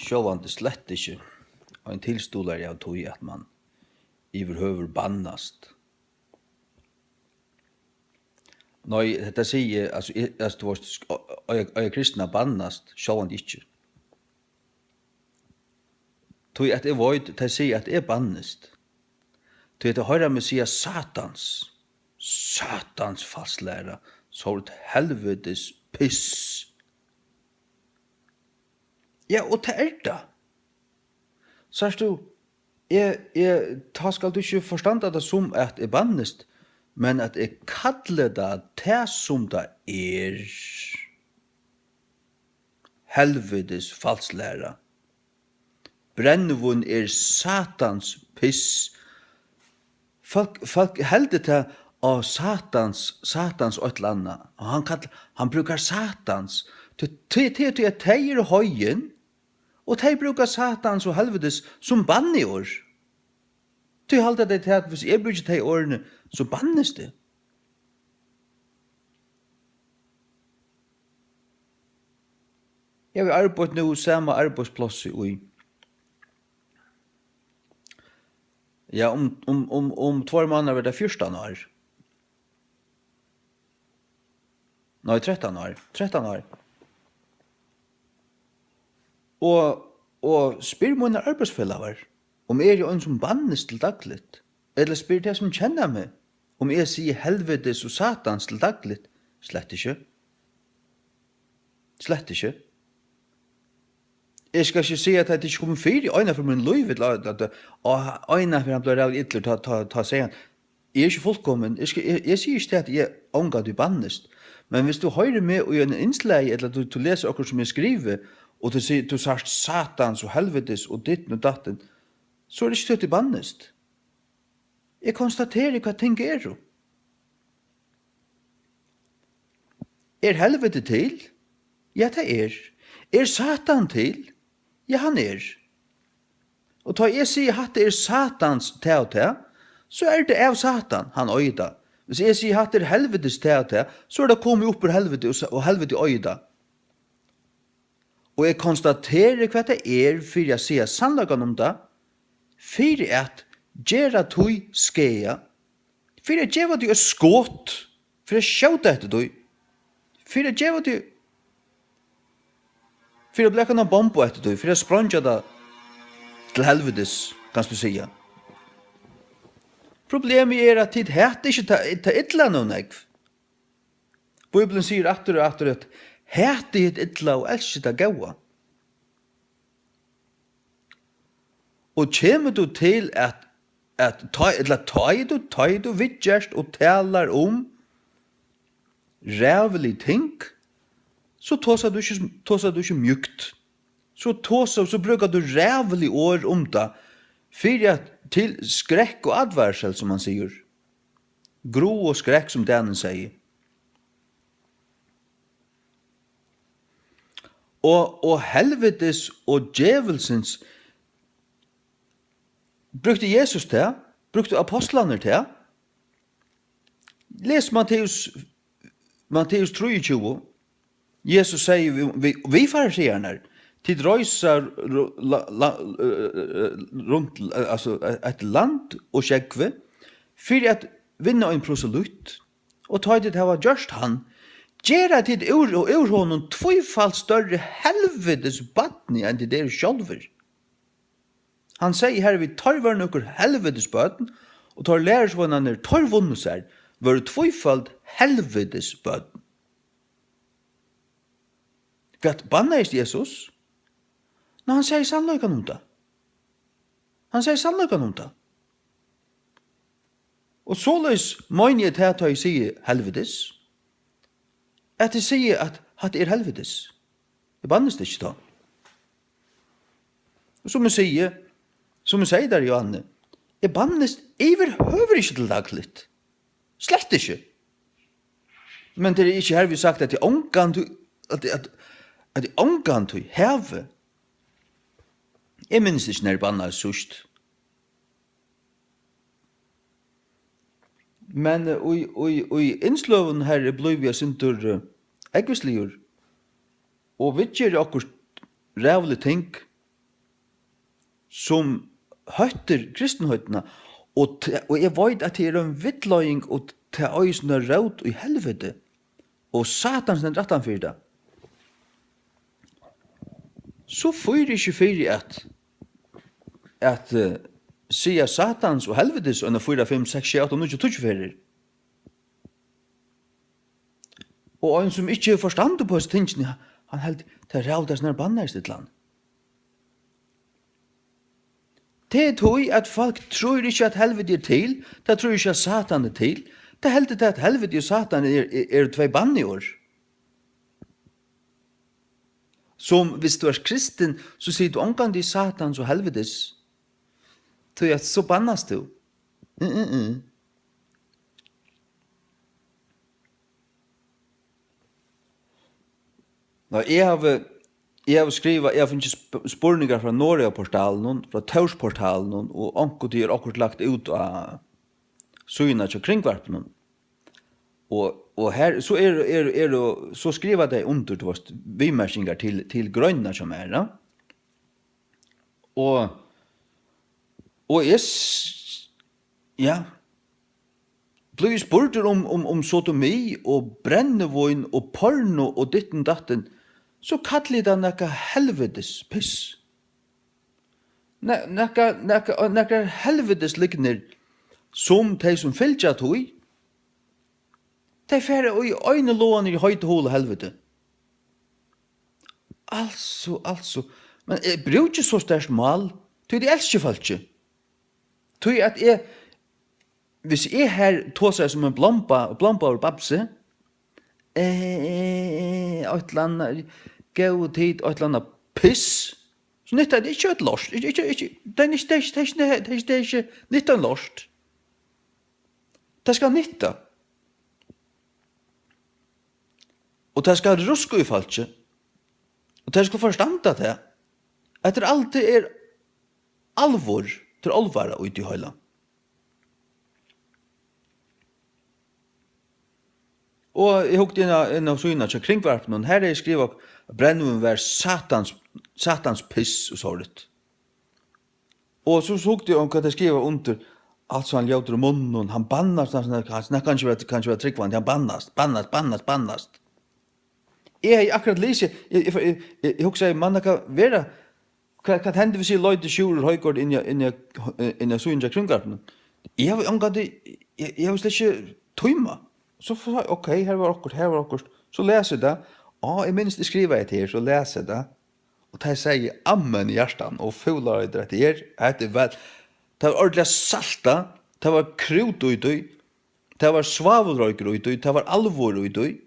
sjåvande slett ikke en tilstolar av tog at man iverhøver bannast. Nei, dette sier, altså, du kristna bannast, sjåvande ikke. Tog at jeg vet, det sier at jeg bannest. Tog at jeg hører meg sier satans falslæra, så et helvetes piss. Ja, og det det. Sørst du, ta skal du ikke forstanda det som at jeg bannest, men at jeg kallar det som det helvetes falslæra. Brennvun satans piss. Folk heldur det av satans åtlanna. Og han brukar satans. Til at teir høyen, og teir brukar satans og helvetes som banneår. Til halda det til at hvis jeg brukar teir årene, så bannes det. Jeg vil arbeid nå samme arbeidsplass i. Ja, om 2 måneder var det 14 år. Nei, 13 år. 13 år. Og spyr mine arbeidsfellover om jeg en som bannes til dagligt, eller spyr det som kjenner meg, om jeg sier helvetes og satans til dagligt. Slett ikke. Slett ikke. Jeg skal ikke si at det ikke kommer fyr i øynene for min liv, og øynene for han blir rævlig ytler, ta seg han. Jeg er ikke fullkommen, jeg sier ikke at jeg ångar du bannest, men hvis du hører med i en innslag, eller du leser akkurat som jeg skriver, og du sier du sagt satans og helvetes og ditten og datten, så det ikke støtt i bannest. Jeg konstaterer hva ting jo. Helvete til? Ja, det Er Satan til? Ja, han Og da jeg sier at det satans til og til, så det av Satan, han øyda. Hvis jeg sier at det helvetes til og til, så det kommet opp ur helvete, og helvete øyda. Og jeg konstaterer hva det for jeg sier sannlagan om det, for at gjerra tog skeia, for at gjerra tog skått, for at sjåta etter tog, for at gjerra tog för att bli en bomb efter det, för att spränga det till helvetes, kan du säga. Problemet att det heter inte ta illa någon ägg. Bibeln säger atter och atter att heter det illa och älskar det goa. Och kommer du till att ta du vidgärst och talar om rävlig ting, så tåsar du ikke mjukt. Så brukar du rævlig år om det, for at til skrekk og advarsel, som man sier. Gro og skrekk, som denne sier. Og helvetes og djevelsens brukte Jesus til, brukte apostlene til. Les Matteus 23, Jesus sier, vi fariseerne, til røyser rundt et land og skjekve, for at vinne en proselytt, og ta det her var gjørst han, gjør at det ur honom tvøyfalt større helvetes badni enn det der sjálfur. Han sier her, vi tar var nokkur helvetes badn, og tar lærersvannene tar vunnet seg, var tvøyfalt helvetes badn. Gat bannaist Jesus? Når han sier sannløykan om det. Han sier sannløykan om det. Og såleis møgn jeg til at jeg sier helvetes, at jeg sier at det helvetes. Jeg bannest ikke da. Og som jeg sier der, Johanne, jeg bannest overhøver ikke til dagligt. Slett ikke. Men det ikke her vi sagt at jeg ångan til heve. Jeg minns ikke når banna sust. Men i innsløven her blei vi sintur eggvisligur og vi gjør akkurat rævlig ting som høytter kristenhøytene, og jeg vet at det en vittløying og til øysene råd i helvete, og satans den rettan for det. Så fyrer ikke fyrir at sier satans og helvetes under 4, 5, 6, 7, 8, 9, 12 fyrir. Og en som ikke forstand på oss tingene, han held til rævdas når banner i sitt land. Det tog at folk tror ikke at helvete til, det tror ikke at satan til, det heldet til at helvete og satan er tvei banneår. Som hvis du er kristen, så sier du omgang til satans og helvetes, så at så bannas du. Nå, jeg har skrivet, jeg har finnet spurningar fra Norge-portalen, fra Tausportalen, og anker de akkurat lagt ut av syna til kringvarpen. Og her, så skriver de under til oss vimersingar til grønna som da. Og ja, blir spurt om sodomi og brennevån og porno og ditten datten, så kallir det nekka helvetes piss. Nekka helvetes likner som de som fylgja tog, de færre og i øynelån i høyte hole helvete. Altså, men jeg bruker ikke så størst mal, tog de elsker folk ikke. Tog at hvis jeg her tog seg som en blompa over babse, et eller annet gau tid, et eller annet piss, så nytter det ikke et lort. Det er ikke nytta en lort. Det skal nytta. Og det skal ruske i falske. Og det skal forstanda det. At det alltid alvor til alvara ut i høyla. Og jeg hukte inn av syna til kringvarpen, og her jeg skriver at brennvin var satans piss og sånt. Og så hukte jeg om hva jeg skriver under, altså han ljøter munnen, han bannast, han kan ikke være tryggvann, han bannast. Jeg har akkurat lyst, jeg hukte jeg, man kan være, hva hender hvis jeg løyde sjur og høygård inn i syna til kringvarpen? Jeg har slett ikke tøyma. Så sa jeg, ok, her var akkurat. Så leser jeg det. Jeg minst det skriver jeg til her, så leser jeg det. Og det sier ammen i hjertan, og fular det her. Det var ordentlig salta, det var krut ute, det var svavelrøyker ute, det var alvor ute.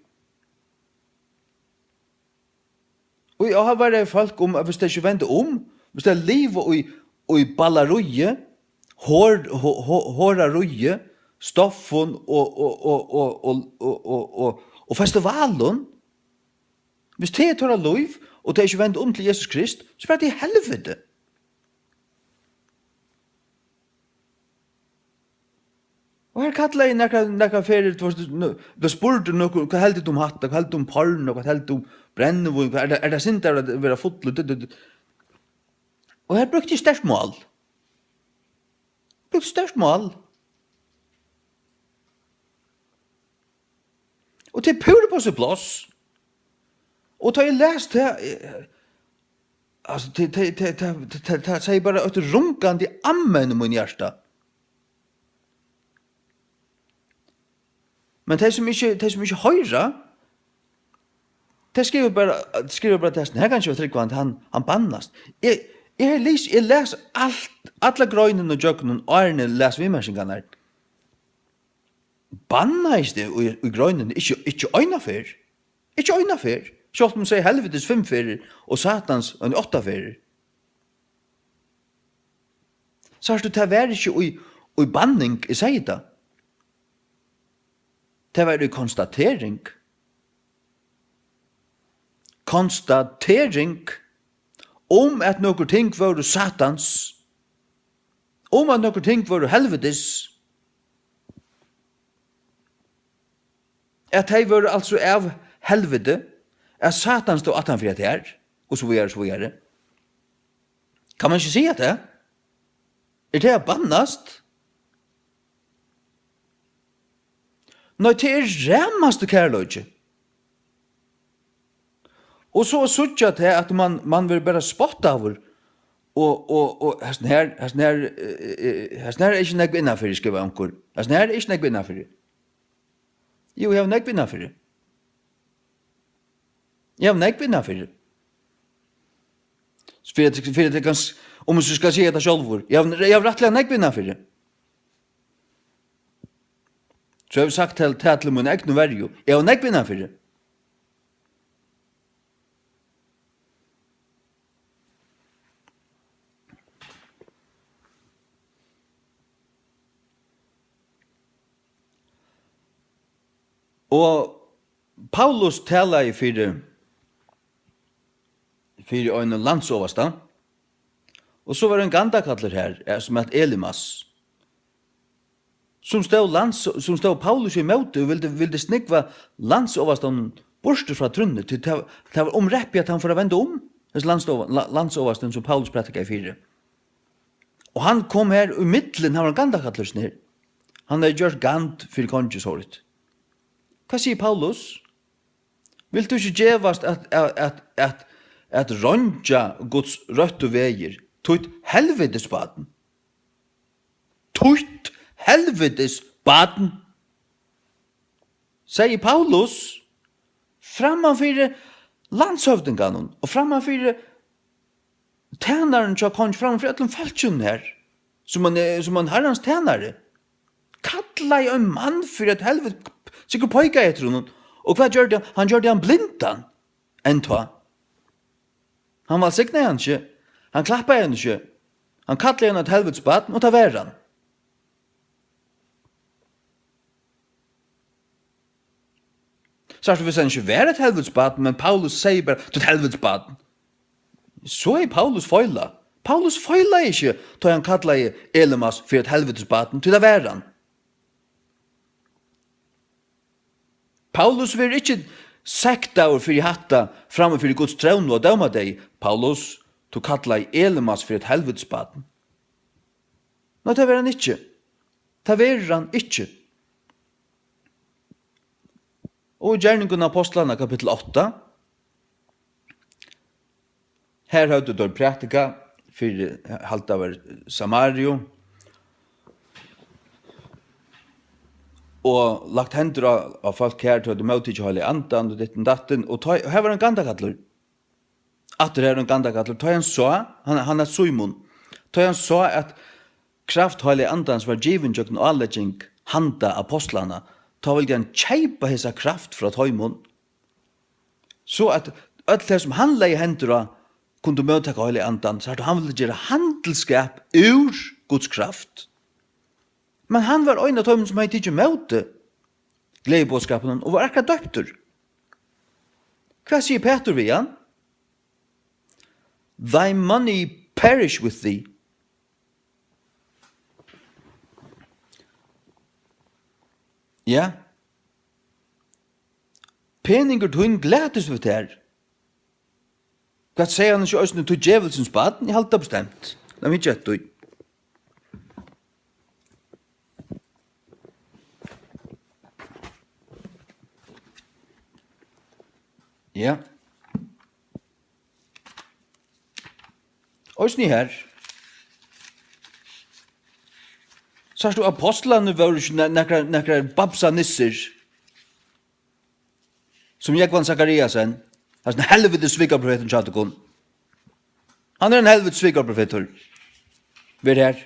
Og jeg har vært folk om, hvis det ikke venter hvis det er liv og i ballarøye, hårarøye, stoffen og festivalen. Hvis det tar lov, og det ikke vendt til Jesus Krist, så er det helvete. Og her kattler jeg nekka ferier, du spurte noe, hva heldt du om hatt, hva heldt du om porn, hva heldt du om brennevån, er det sint der å være fotlet? Og her brukte jeg størst mål. Og til pure på seg plass. Og da jeg leste det, altså, det sier bare et runkende ammen i min hjerte. Men de som ikke høyrer, de skriver bare testen, her kan ikke være tryggvann, han bannast. Jeg leser alle grøynene og jøkkene, og Arne leser vimersingene her. Bannast det i grønnen, ikke øynafer. Ikke øynafer. Sjått om sier helvetes 5 ferir, og satans 8 ferir. Så har du til å være ikke i banning, jeg sier det. Til å være i konstatering. Konstatering om at noen ting var satans, om at noen ting var helvetes, at de var altså av helvete, at Satan stod at han for det her, og så videre. Kan man ikke si at det? Det bannast? Nei, det remaste kærløyge. Og så suttja til at man vil bare spotta over, og hesten her ikke nekv innafyrir, skriver anker. Hesten her ikke nekv innafyrir. Jo, jeg har nekv innafyrir. Jeg har nekv innafyrir. Fyrir det kan, om du skal si det sjálfur, jeg har rettelig nekv innafyrir. Så jeg har sagt til min egnu verju, jeg har nekv innafyrir. Og Paulus talar i fyrir en landsovasta, og så var det en gandakaller her, som het Elimas, som stod Paulus i møte, og ville snikva landsovastan borste fra trunnet, til det var omreppig at han får vende om, landsovastan som Paulus pratika i fyrir. Og han kom her, og i middelen har han gandakaller snir. Han har gjort gand fyrir kongesåret. Hva sier Paulus? Vil du ikke gjevast at rondja Guds røtte veier, tutt helvedesbaden? Tutt helvedesbaden? Sier Paulus, frammanfyrir landshøvdinganen, og frammanfyrir tænaren til konge, frammanfyrir ætlum falskjun her, som han herrans tænare. Kalla i en mann for et helvede, sikkert poika etter honom. Og hva gjør det? Han gjør det han blindan enn ta. Han var signa han ikke. Han klappa han ikke. Han kallar han et helvedesbaden og ta verran. Særlig hvis han ikke var et helvedesbaden, men Paulus sier bare til et helvedesbaden. Så er Paulus feila. Paulus feila ikke til han kallar Elimas for et helvedesbaden til det verran. Paulus vil ikke sekta over fyrir hatta framme fyrir Guds trevn og døma deg. Paulus tog kalla i Elimas for et helvedesbaden. Nå, det var han ikke. Det var han ikke. Og i Gjerningen av Apostlene kapittel 8, her høyde du praktika for halt av Samario, og lagt hender av folk her til å møte ikke holde andan og ditten datten, og her var en gandakattler. Atter her en gandakattler. Ta han så, han er Simon, ta han så at kraft holde andans var given jøkken og alleging handa apostlana, ta vil han kjeipa hesa kraft fra Taimon, så at alt det som han leie hender av kunne møte holde andan, så at han ville gjøre handelskap ur Guds kraft. Men han var øyne av Taimon som hadde ikke møte gledebåtskapen og var akkurat døpter. Hva sier Peter ved han? Thy money perish with thee. Ja. Peninger tog gledes ved her. Hva sier han ikke øyne til djevelsens baden? Jeg halte bestemt. Det er ikke et døy. Ja. Øyne her. Så du apostlene var ikke nekkere babsa nisser, som Jekvann Zakariasen, han er en helvetes svikarprofeten tjatekon. Han er en helvetes svikarprofeter. Ved her.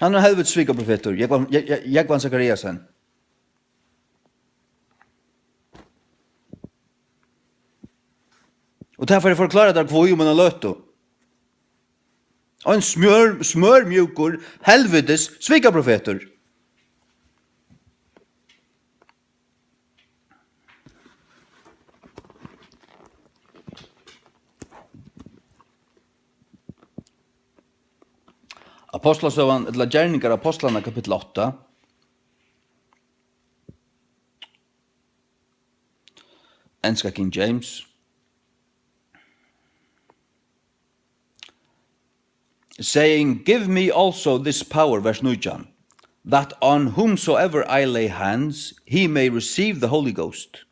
Han er en helvetes svikarprofeter, Jekvann Zakariasen. Og derfor jeg forklarer deg hvor man har løtt. Og en smørmjukur, helvetes svikarprofeter. Apostlasøvan, eller gjerningar apostlana kapittel 8. enska King James. Saying, give me also this power, vers 9, that on whomsoever I lay hands, he may receive the Holy Ghost.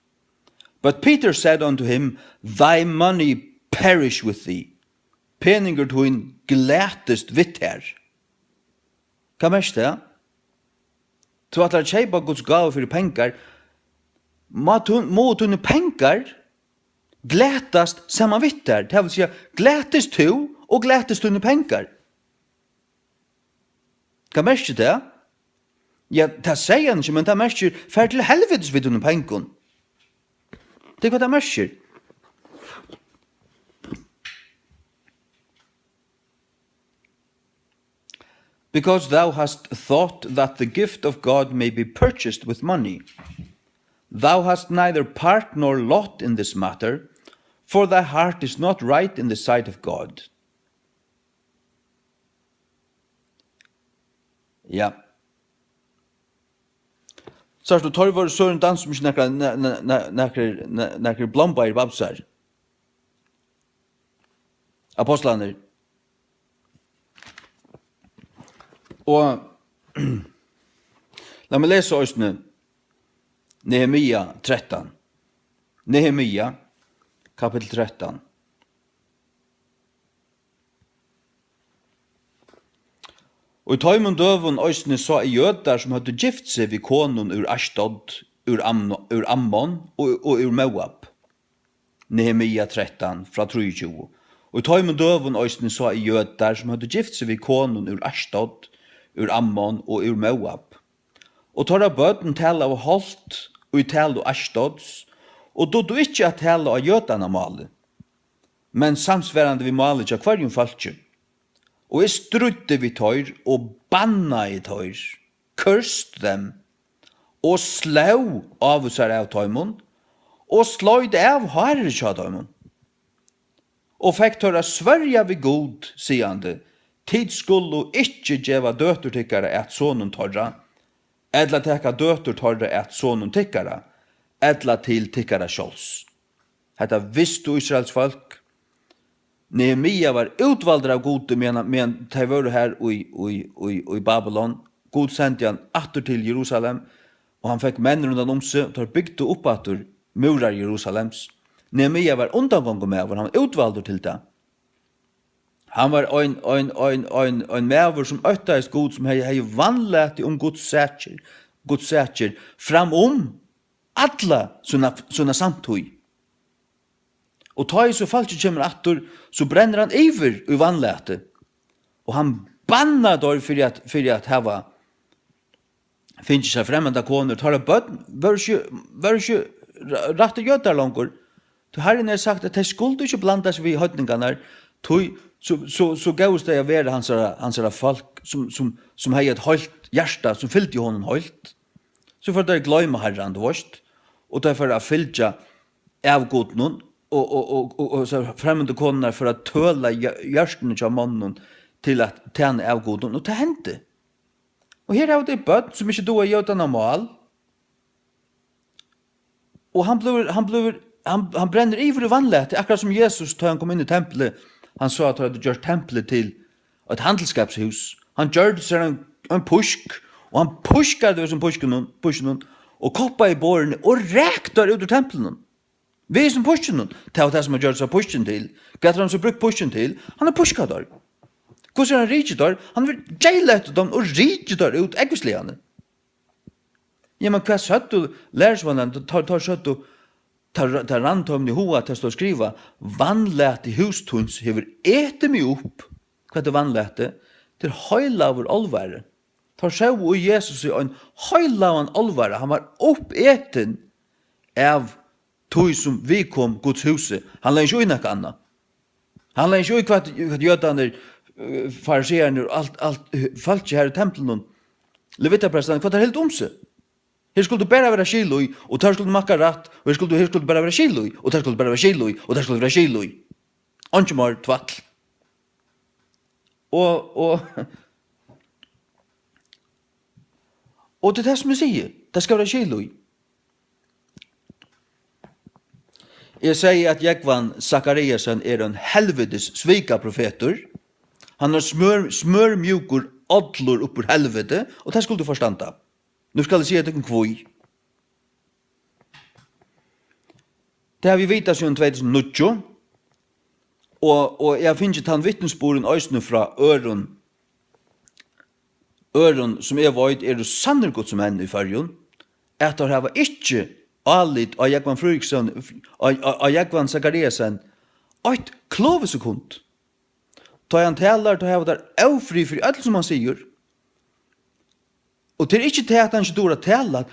But Peter said unto him, thy money perish with thee. Peningur tuin glætist vitt her. Hva mest det? Så at det kjeipa Guds gave for pengar, må tunne pengar glætast saman vitt her. Det vil si, glætist tu og glætist tunne pengar. Hva mest det? Ja, det sier han ikke, men det mest fer til helvetes vidt tunne pengun. Det hva det mest. Because thou hast thought that the gift of God may be purchased with money. Thou hast neither part nor lot in this matter, for thy heart is not right in the sight of God. Ja. Så du tar vår søren dans som ikke nekker blomba i babsar. Apostlaner. Og la meg lese også Nehemia 13. Nehemia, kapittel 13. Og i tøymon døvun òsne så i jødar som hadde gift seg vid konon ur Ashdod, ur Ammon og ur Moab. Nehemia 13, fra 23. Og i tøymon døvun òsne så i jødar som hadde gift seg vid konon ur Ashdod, ur Ammon og ur Moab. Og torra bøten tala av holdt og i tala av Ashdods, og då du ikkje at tala av jødana male, men samsverande vi male tja kvarjum falskje. Og jeg strudde vi tøyr og banna i tøyr, kurst dem, og slå av seg av tøymon, og sløyde av harer tja tøymon. Og fikk tøyra sverja vi god, siande, tid skulle ikkje djeva døtur tykkara et sonen tøyra, edla teka døtur tøyra et sonen tykkara, edla til tykkara sjåls. Hetta visst du Israels folk. Nehemia var utvalder av gode, men de var her i Babylon. God sendte han atter til Jerusalem, og han fikk menn rundt om seg, og bygde opp atter murar Jerusalems. Nehemia var undangången med, han var utvalder til det. Han var en mever som øtteis god, som hei vannlet om Guds sætjer, fram alla sånna samtøy. Og ta i så falt ikke kommer atter, så brenner han iver i vannlete. Og han banna der for at hava finnes seg fremmende koner, tar av bøtten, var ikke rett og gjødder langer. Så Herren har sagt at de skulle ikke blanda seg ved høytningene, så gavs det å være hans folk som har et høyt hjerte, som fyllte honom høyt. Så får de gløyme Herren det vårt, og derfor er fyllt av god noen, og så fremmede koner for å tøle hjørstene til mannen til at tjene av goden, og det hendte. Og her er det bøtt som ikke då er gjort av mal, og han brenner iver i vannlete, akkurat som Jesus, da han kom inn i tempelet, han sa at han hadde gjort tempelet til et handelskapshus. Han gjør det seg en pusk, og han puskar det som pusken, og koppa i bårene, og rektar ut ur tempelen. Vi som pushen nun, det var det som har gjort seg pushen til. Hva han så brukt pushen til? Han er pusket der. Hvordan han riket der? Han vil gjellet dem og riket der ut eggesligene. Ja, men hva søtt du lærersvannen, tar søtt du, tar randtomne i hoa til å skriva, vannlete hustuns hever ete mig opp. Hva er det vannlete? Til høylaver olvære. Tar seg og Jesus i en høylaver olvære. Han var oppeten av tog som vi kom Guds huset, han la ikke ui nekka anna. Han la ikke ui hva jødane, fariseerne og alt falt ikke her i tempelen. Levitaprestene, hva er helt om seg? Her skulle du bare være skilui, og der skulle du makka rett, og her skulle du bare være skilui, og der skulle du bare være skilui, og der skulle du være skilui. Anki mar tvall. Og det er det som jeg sier, det skal være skilui. Jeg sier at Jekvan Sakariasen en helvetes svika profeter. Han har smørmjukur adlor uppur helvete, og det skulle du forstanda. Nu skal jeg si at det er kvoi. Det har vi vita siden 2009, og jeg finner ikke han vittnesboren øysene fra øren som jeg vet er sanner godt som henne i fargen, at det har ikke alit av Jekvan Frøyksen, av Jekvan Sakariasen, et klovesekund. Da han taler, da har det aufri for alt som han sier. Og det er ikke til at han ikke dår å tale,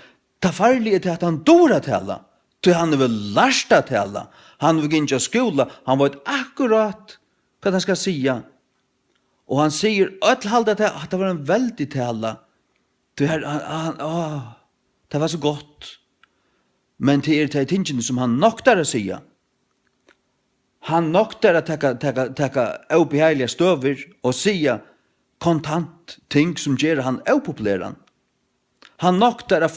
det farlige er til at han dår å tale. Så han er vel lært å tale. Han vil ikke skola, han vet akkurat hva han skal si. Og han sier, at det var en veldig tale. Det var så godt. Men det er de tingene som han nokter å si. Han nokter å ta oppbehagelige støver og si kontant ting som gjør han upopulær. Han nokter å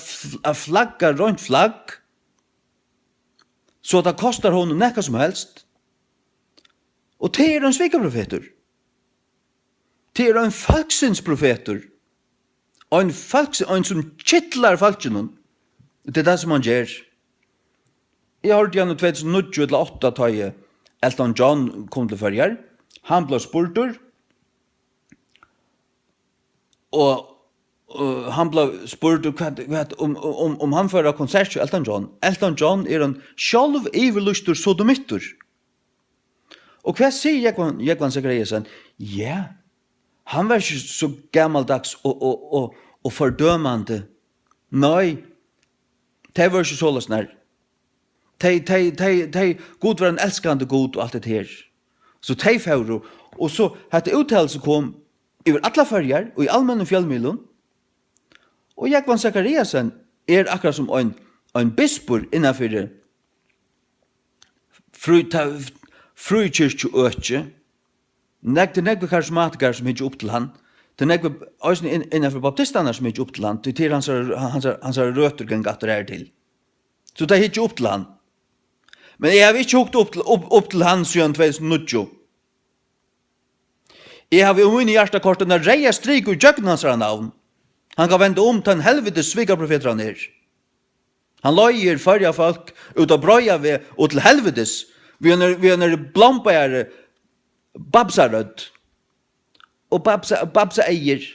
flagga rundt flagg, så det kostar honom nekka som helst. Og det er en svikaprofeter. Det er en falksinsprofeter. En som kittlar falskinen. Det er det som han gjør. Jeg har hørt gjennom 2008 da Elton John kom til førjar. Han ble spurtur. Og han ble spurt om han fører konsert til Elton John. Elton John er en sjálv iverlustur sodomittur. Og hva sier Jekvan Sakariasen? Ja, han var ikke så gammaldags og fordømande. Nei, det var ikke så løsner. God var en elskande god og alt det her. Så de fører, og så hadde uttalelse kom over alle førjar og i allmenn fjellmiljon. Og Jekvan Sakariasen er akkurat som en bispor innenfor frukirke og økje. Det er nekve karismatikere som ikke opp til han. Det er nekve innenfor baptistene som ikke opp til han. Det er hans røter gang gatter her til. Så det er ikke opp til han. Men jeg har ikke hukket opp til han siden 2009. Jeg har i mine hjertekorten en reie strik og jøkken hans navn. Han kan vende til en helvetes svikarprofeter han er. Han løyer førja folk ut av brøya ved og til helvetes. Vi er blampere babsarød. Og babsa eier.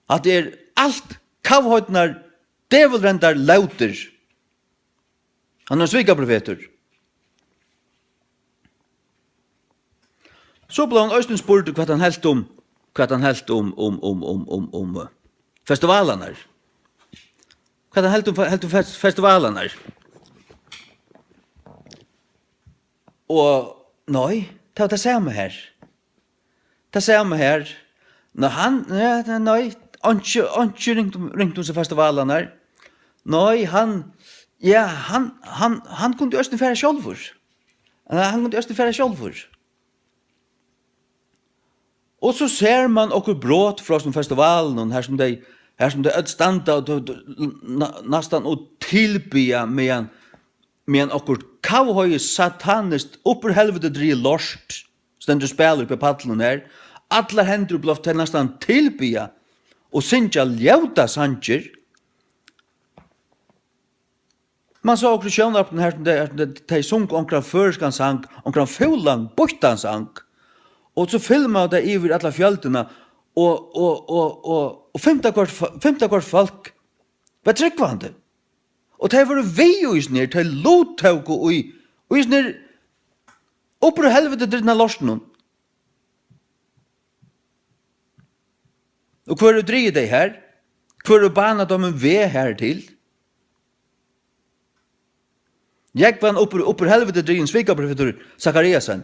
At det er alt kavhøytnar develrendar lauter. Han er svikarprofeter. Så ble han øysten spurt hva han helt om festivalerna. Hva er det helt om festivalerna? Og nei, det var det samme her. Det samme her. Nei, ikke ringt om seg festivalerna. Nei, han kunne jo østen fære sjálfur. Og så ser man okkur brått fra som festivalen, her som det standa nastan og tilbya med okkur kavhøy satanist uppur helvete dri lorst, stendur spelur på paddelen her, allar hendur blott til nastan tilbya og synsja ljauta sanger. Man sa okkur sjøvnappen her som de sung onkran førskan sang, onkran fulan bortan sang, og så filma det iver alla fjöldena og 15 kvart folk var tryggvande. Og det var vi og isnir, det lottauk og isnir oppur helvete drina lorsten. Og hver driger de her? Hver bana de en ve her til? Jekvan oppur helvete drina svikaprofetor Sakariasen.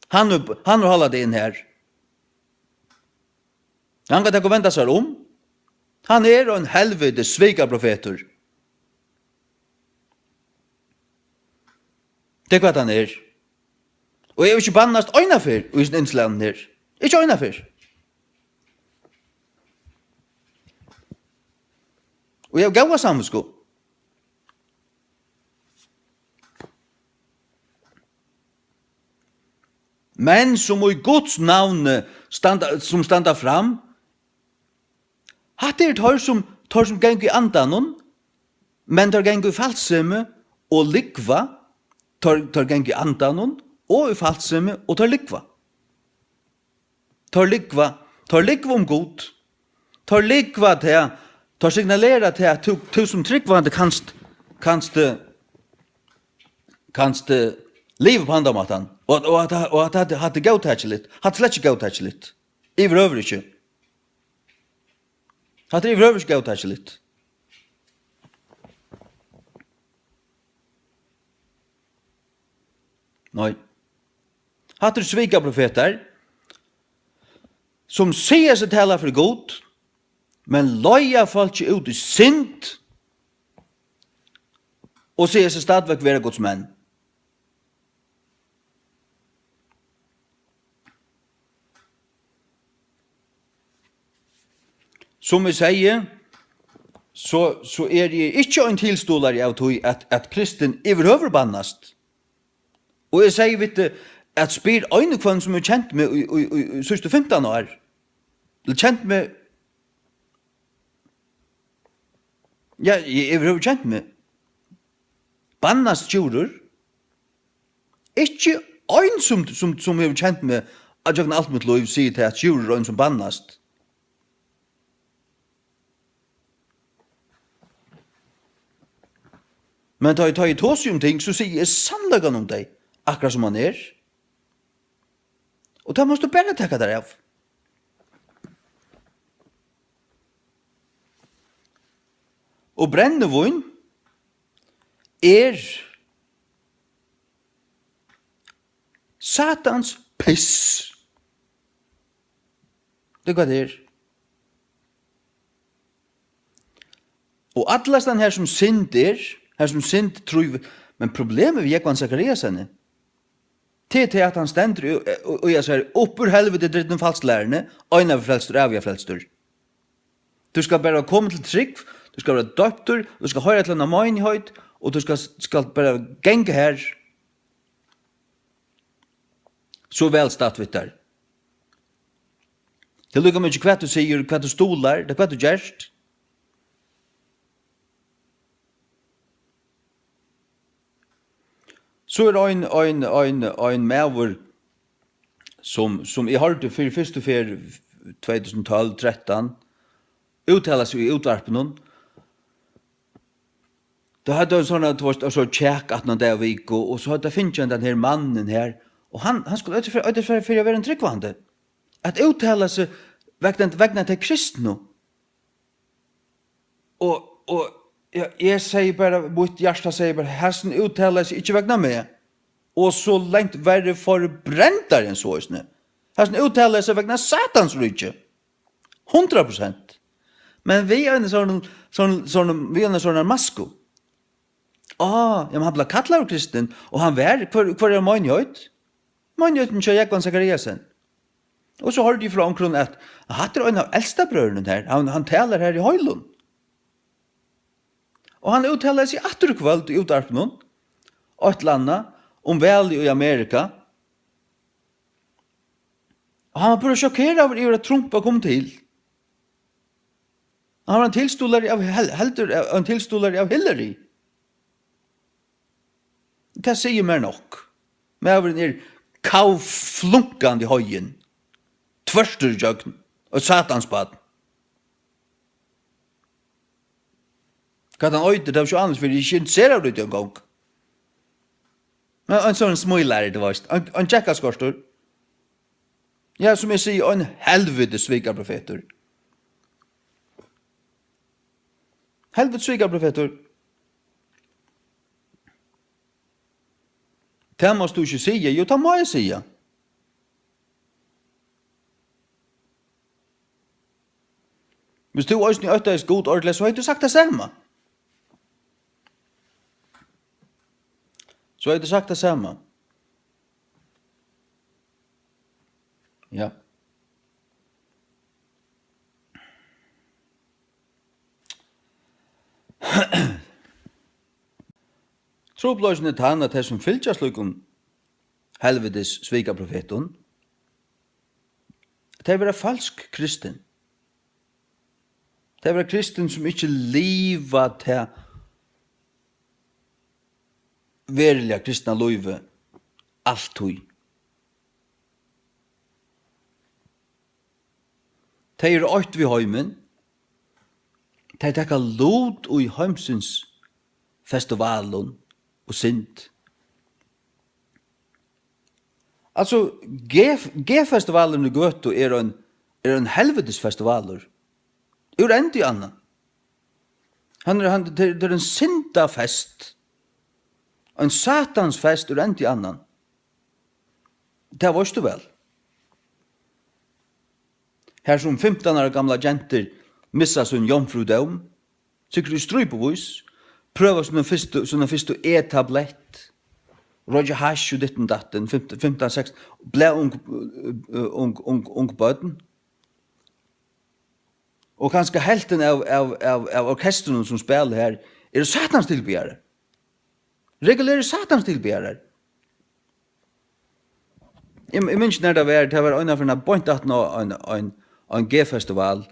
Han har hållit det inn her. Han kan ikke vente seg om. Han er en helvete svikaprofetor. Det er hva han er. Og jeg er ikke bannast øynafer i sin innslanden her. Ikke øynafer. Og jeg er gaua sammensko. Men som i Guds navn som standa fram, hatt tar som geng i andanon, men tar geng i falseme og likva, tar geng i andanon, og i falseme og tar likva. Tar likva om god, tar likva til, tar signalera til at du som tryggvande kanst liv på andamatan, og at det hadde gautachligt, hadde slett ikke gautachligt, i vrøver ikke. Hadde i vrøver ikke gautachligt. Nei. Hadde svika profeter, som sier seg tala for god, men loja folk ikke ut i synd, og sier seg stadvek være Guds menn. Som vi sier, så det ikke en tilstålar av tog at kristen overhøver bannast. Og jeg sier, vet du, at spyr øyne kvann som er kjent med i sørste 15 år, eller kjent med, ja, jeg overhøver kjent med, bannast tjurer, ikke øyne som er kjent med, at jeg alt mitt lov sier til at tjurer er øyne som bannast. Men da jeg tar i tås om ting, så sier jeg sannleggen om deg, akkurat som han er. Og da måste du bare takke deg av. Og brennevån er Satans piss. Det er hva det er. Og atlas den her som synd er, her som synd tror, men problemet vi Jekvann Zacharias henne, til at han stender og jeg sier, oppur helvete dritten falsklærerne, øyne av frelstur, av frelstur. Du skal bare komme til trygg, du skal være døptur, du skal høre et eller annet møgnighet, og du skal bare genge her, så vel statvitt der. Det lukker meg ikke hva du sier, hva du stolar, det er hva du gjerst. Så er ein mævur som jeg hørte for første fer 2012-13 uttala seg i utvarpen. Da hadde han sånn at det var så tjekk at han der vik, og så hadde finnet den her mannen her, og han skulle øyne for å være en tryggvande. At uttala seg vegna til kristne. Og jeg sier bare, mitt hjärsta sier bare, hesten uttaler seg ikke vegna meg, og så lengt verre forbrenter enn så, hesten uttaler seg vegna satans rydde, 100%. Men vi er en sånn masko. Ja, men han ble kattlet av kristen, og han var, hvor er møgnjøyt? Møgnjøyten kjør Jekvann Zachariasen. Og så hørte de fra omkron at han er en av eldste brødrene her, han taler her i Høylund. Og han uttaler seg atterkvalt i utarpenen, og et landa, om vel i Amerika. Og han var bare sjokkeret over at Trump kom til. Han var en tilstoler av Hillary. Det sier mer nok. Men over den kavflunkande i høyen, tvørsturjøgn og satansbad. Hva han øyde, det var ikke annars, for de ikke ser av det en gang. Men en sånn smuiler, det var ikke. En tjekkaskorstor. Ja, som jeg sier, en helvete svikarprofeter. Helvete svikarprofeter. Det måste du ikke si, jo, det må jeg si. Hvis du også i øyne er god ordentlig, så har du sagt det samme. Så har du sagt det samme. Ja. Trobløsene tann at det som fylkja slukken helvetes svika profeten. Det var falsk kristen. Det var kristen som ikke liva til verilige kristna løyve alltid. Det er åkt vi heimen. Det er tekka lot og i heimsins festivalen og sint. Altså, G-festivalen i Gøto er en helvetes festivaler. Ur endi anna. Det er en synda fest. En satans fest ur endi anna. Det varst du vel. Her som 15 år gamla jenter missa sin jomfrudom, sikkert i strypevis, prøva sånne fyrstu E-tablett, Roger Hash og ditten datten, 15-16, ble ung bøten. Og kanskje helten av orkestren som spiller her, er satans tilbjære. Regulære satans tilbjære. Jeg minns når det var øyne for en bønt at en G-festival.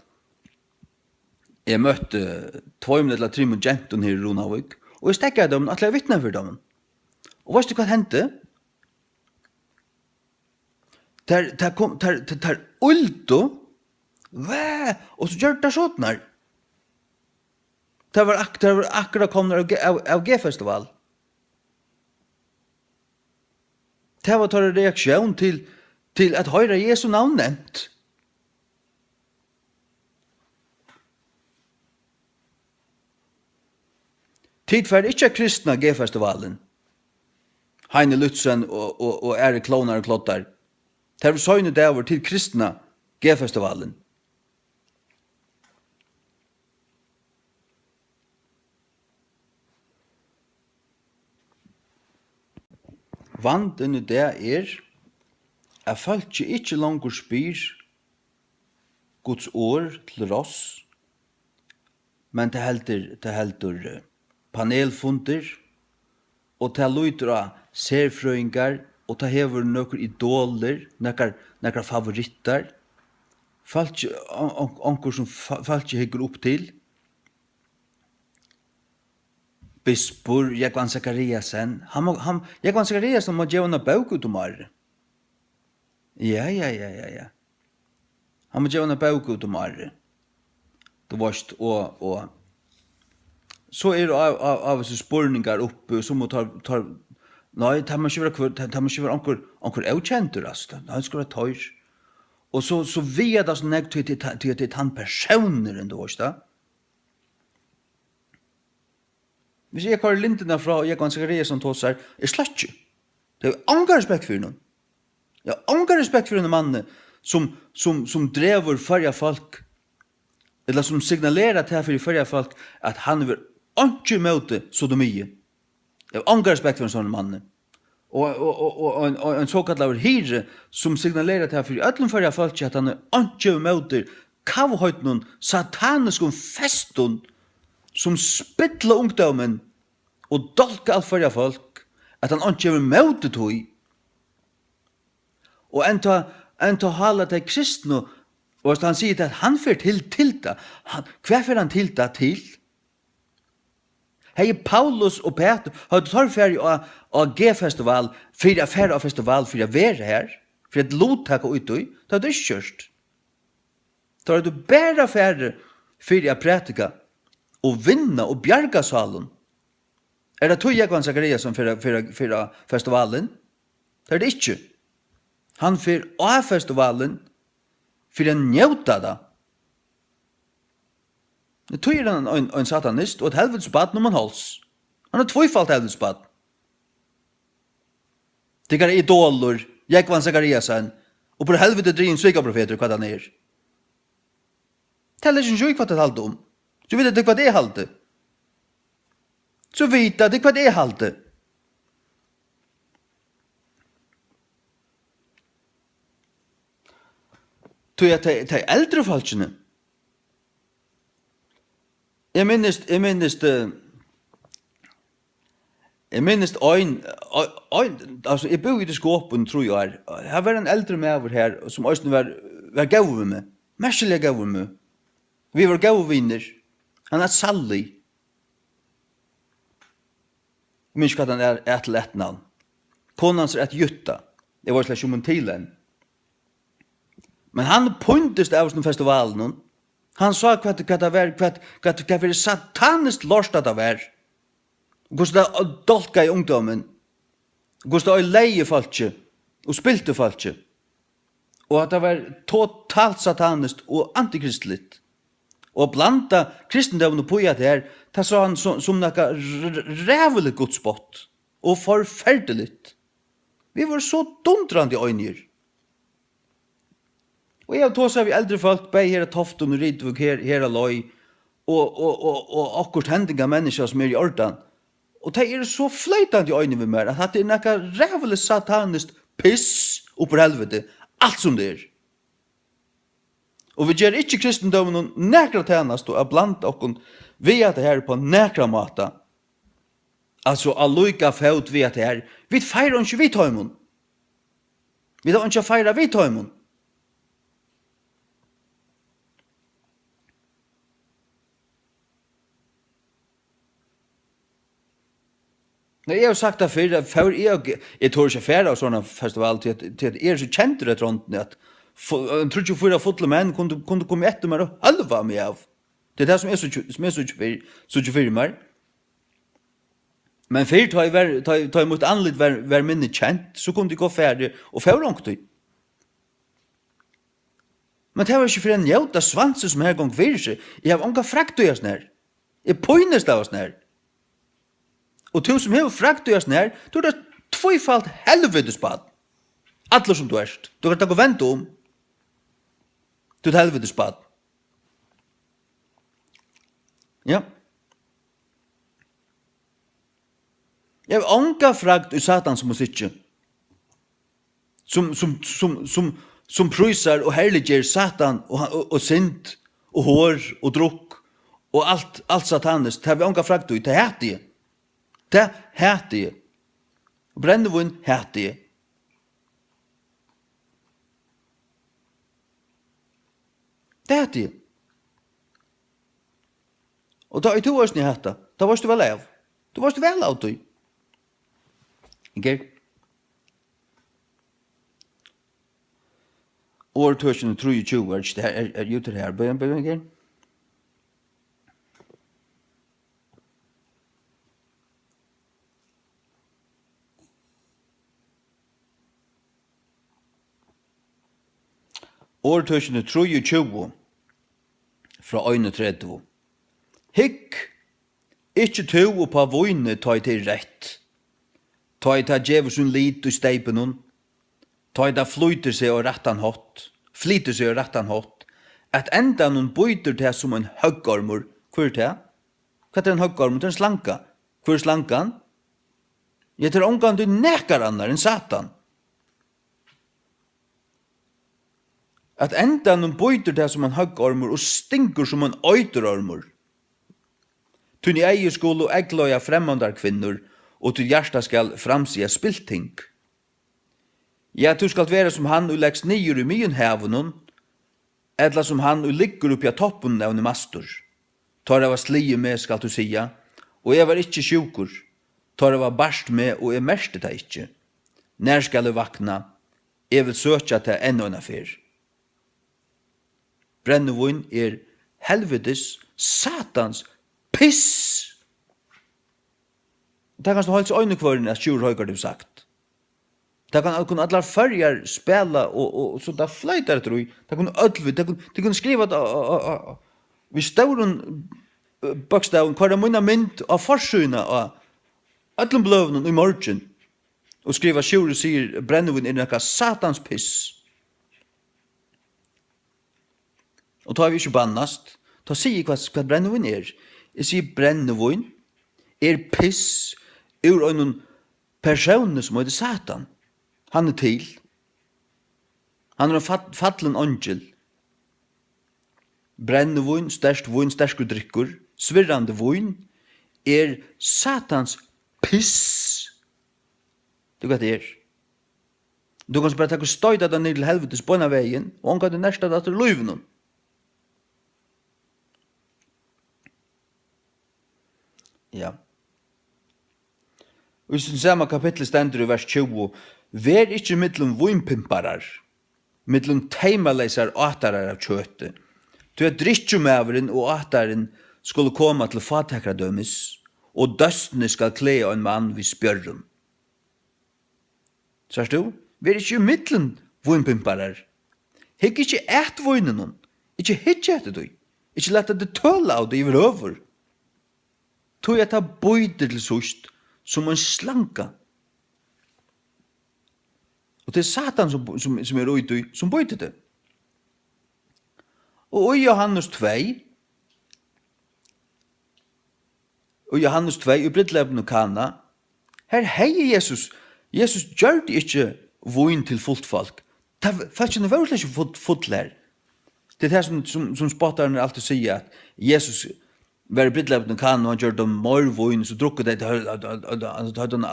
Jeg møtte 2 eller 3 jentun her i Ronavik, og jeg stekket dem at jeg vittne for dem. Og vet du hva hendte? Der ulto, og så gjør det sånn her. Det var akkurat kommet av G-festival. Det var en reaksjon til at høyre Jesu navn nevnt. Tidferd ikke kristna G-festivalen. Heine Lutzen og ære klonar og klottar. Det var søgne dæver til kristna G-festivalen. Vanden i det at folk ikke langer spyr Guds år til oss, men det helder panelfunder, og det lyder av serfrøyngar, og det hever noen idoler, noen favoritter, anker som folk hegger opp til. Bispor, Jekvan Zakariasen, Jekvan Zakariasen må gjøre en bøk ut om året. Ja. Han må gjøre en bøk ut om året. Det varst, og så er det av disse spurningar oppe, som må ta nei, det må ikke være anker avkjenter, det skal være tøyr. Og så via det som nekt til at det er han personer enn det varst da. Hvis jeg har lintene fra Jekvan Zakariasen tås her, jeg slett ikke. Det er angar respekt for noen. Jeg har angar respekt for en mann som drever farja folk, eller som signalerer til for farja folk at han vil ikke møte sodomie. Jeg har angar respekt for en sånn mann. Og en såkallet hyre som signalerer til for ødelen farja folk at han ikke møter kavhøytene, sataniske festen, som spittla ungdommen og dolka alt farja folk, at han ikke vil møte tog. Og en ta hala til kristne, og han sier at han fyrt til det. Hva fyrt han til det til? Hei, Paulus og Peter hadde tar ferie av G-festival, fyrir affære av festival, fyrir å være her, fyrir å lottak og utøy, det hadde ikke kjørst. Da hadde du bare affære fyrir å prætika, og vinna og bjarga salen. Er det tog Jekvan Zakariasen fyrir festivalen? Det er det ikke. Han fyrir av festivalen fyrir å njauta det. Det tog er en satanist og et helvedesbad når man holds. Han er tvøyfalt helvedesbad. Det er idoler, Jekvan Zakariasen, og på helvede drien svikaprofeter hva han er. Det er ikke hva det halde om. Så vet jeg hva det er halte. Så vet jeg hva det er halte. Tog jeg til eldre falskene. Jeg minnes Jeg minnes altså jeg bor i det skåpen, tror jeg. Her var en eldre med her, som også var gav med meg. Merkelig gav med meg. Vi var gav vinner. Han er Sally. Jeg minns hva han er til ett navn. Konans er et Jutta. Det var slags om til en. Men han puntest av oss festivalen. Han sa hva det var, hva det var sataniskt lorst at det var. Hvordan det dolka i ungdommen. Hvordan det leie falskje og spilte falskje. Og at det var totalt sataniskt og antikristligt. Og blanda kristendommen og påja det her, det sa han som noe rævelig godspott og forferdelig. Vi var så dundrande øyner. Og jeg tog seg vi eldre folk, bei her Tofton og Rydvig, her Loi, og akkurat hendinga mennesker som i ordan. Og det så fløytande i øynene ved meg, at det noe rævelig satanist piss oppå helvete, alt som det Og vi gjør ikke kristendommen og nekra tjenest og blant okken vi at det her på nekra måte. Altså, alluika fæut vi at det her. Vi feirer ikke vi tøymon. Vi tar ikke feira vi tøymon. Nei, jeg har sagt det før, jeg tror ikke færa av sånne festival til at jeg så kjent det rundt at jeg tror ikke fyra fotle menn kunne komme etter meg og halva meg av. Det det som så ikke fyrer meg. Men før ta jeg mot anlitt var minne kjent, så kunne de gå ferdig og færa omkring. Men det var ikke for en njauta svanse som her gang fyrir seg. Jeg har unga frakt og jeg snær. Jeg pøynest av snær. Og du som har frakt og jeg snær, du har tvøyfalt helvedespad. Alle som du erst. Du kan ta og vente om. Du har helvedespad. Ja. Jeg har unga frakt og satans musikk. Som prøyser og herliger Satan og synd og hår og drukk og alt satanisk. Det har vi unga frakt og det heter jeg. Det heter jeg. Brennevun heter jeg. Det heter jeg. Og da er du også nye hette. Da varst du vel av. Du varst vel av du. Ikke? År 2023 er jo til her. Begynn ikke? År 2023 fra 31. Hikk, ikkje to og på vojne ta til rett. Ta i ta djevusen lit og steipen hun. Ta i ta flyter seg og rattan hot. Flyter seg og rattan hot. At enda nun bøyter det som en høggormur. Hvor er det? Hva er en høggormur? Det er en slanka. Hvor er slankan? Jeg tar omgang du nekar annar enn Satan. At enda nun bøyter det som en høggormur og stinker som en øyterormur. Tunn i eier skol og eggløya fremmandar kvinnor og til hjärsta skal framsia spilting. Ja, du skal være som han og leggs nyer i myen hevunnen, edla som han og ligger oppi av toppen av mastor. Tar jeg var slie med, skal du sia, og jeg var ikkje sjukur. Tar jeg var barst med, og jeg merste det ikkje. Når skal jeg vakna? Jeg vil søkja til enda en affær. Brennevun er helvetes, satans, piss! Det kan stå holdt seg øynekvøren at Sjur Høygaard har sagt. Det kan allar färger spela och så där flöjtar tror jag. Det kan ödlvi, det kan skriva att vi stauren bokstaven kvar munna mynd av forsøyna av ödlum bløvnen i morgen og skriva Sjur sier brennevin nokka satans piss. Og tar vi ikke bannast, ta sier hva brennevin er. Jeg sier brennevin er piss ur en person som heter Satan. Han er til. Han er en fattelen angel. Brennevin, stersk drikkur, svirrande vin, er Satans piss. Du vet det. Du kan bara ta støyta den ned til helvetes på en veien, og han kan det neste at det løyven. Ja. Og i sin samme kapittel stender i vers 20, vær ikkje mittlum vunpimparar, mittlum teimaleisar atarar av kjøte, til at drittjumæveren og ataren skulle komme til fatakradømis, og døstene skal kle en mann vid spjørren. Sørst du? Vær ikkje mittlum vunpimparar. Hikk ikkje et vunnen hon, ikkje hitje etter du, ikkje lette det tøla av det i over. Tog jeg ta bøyder til sust, som en slanka. Og det er Satan som er ute som bøyder det. Og i Johannes 2, i Brittleben og Kana, her heier Jesus gjør det ikke voin til fullt folk. Falskene var ikke fullt her. Det er det som spotterne alltid sier, at Jesus var i Brittleben og Kana, og han gjør det mer voin, så drukker det, han hadde en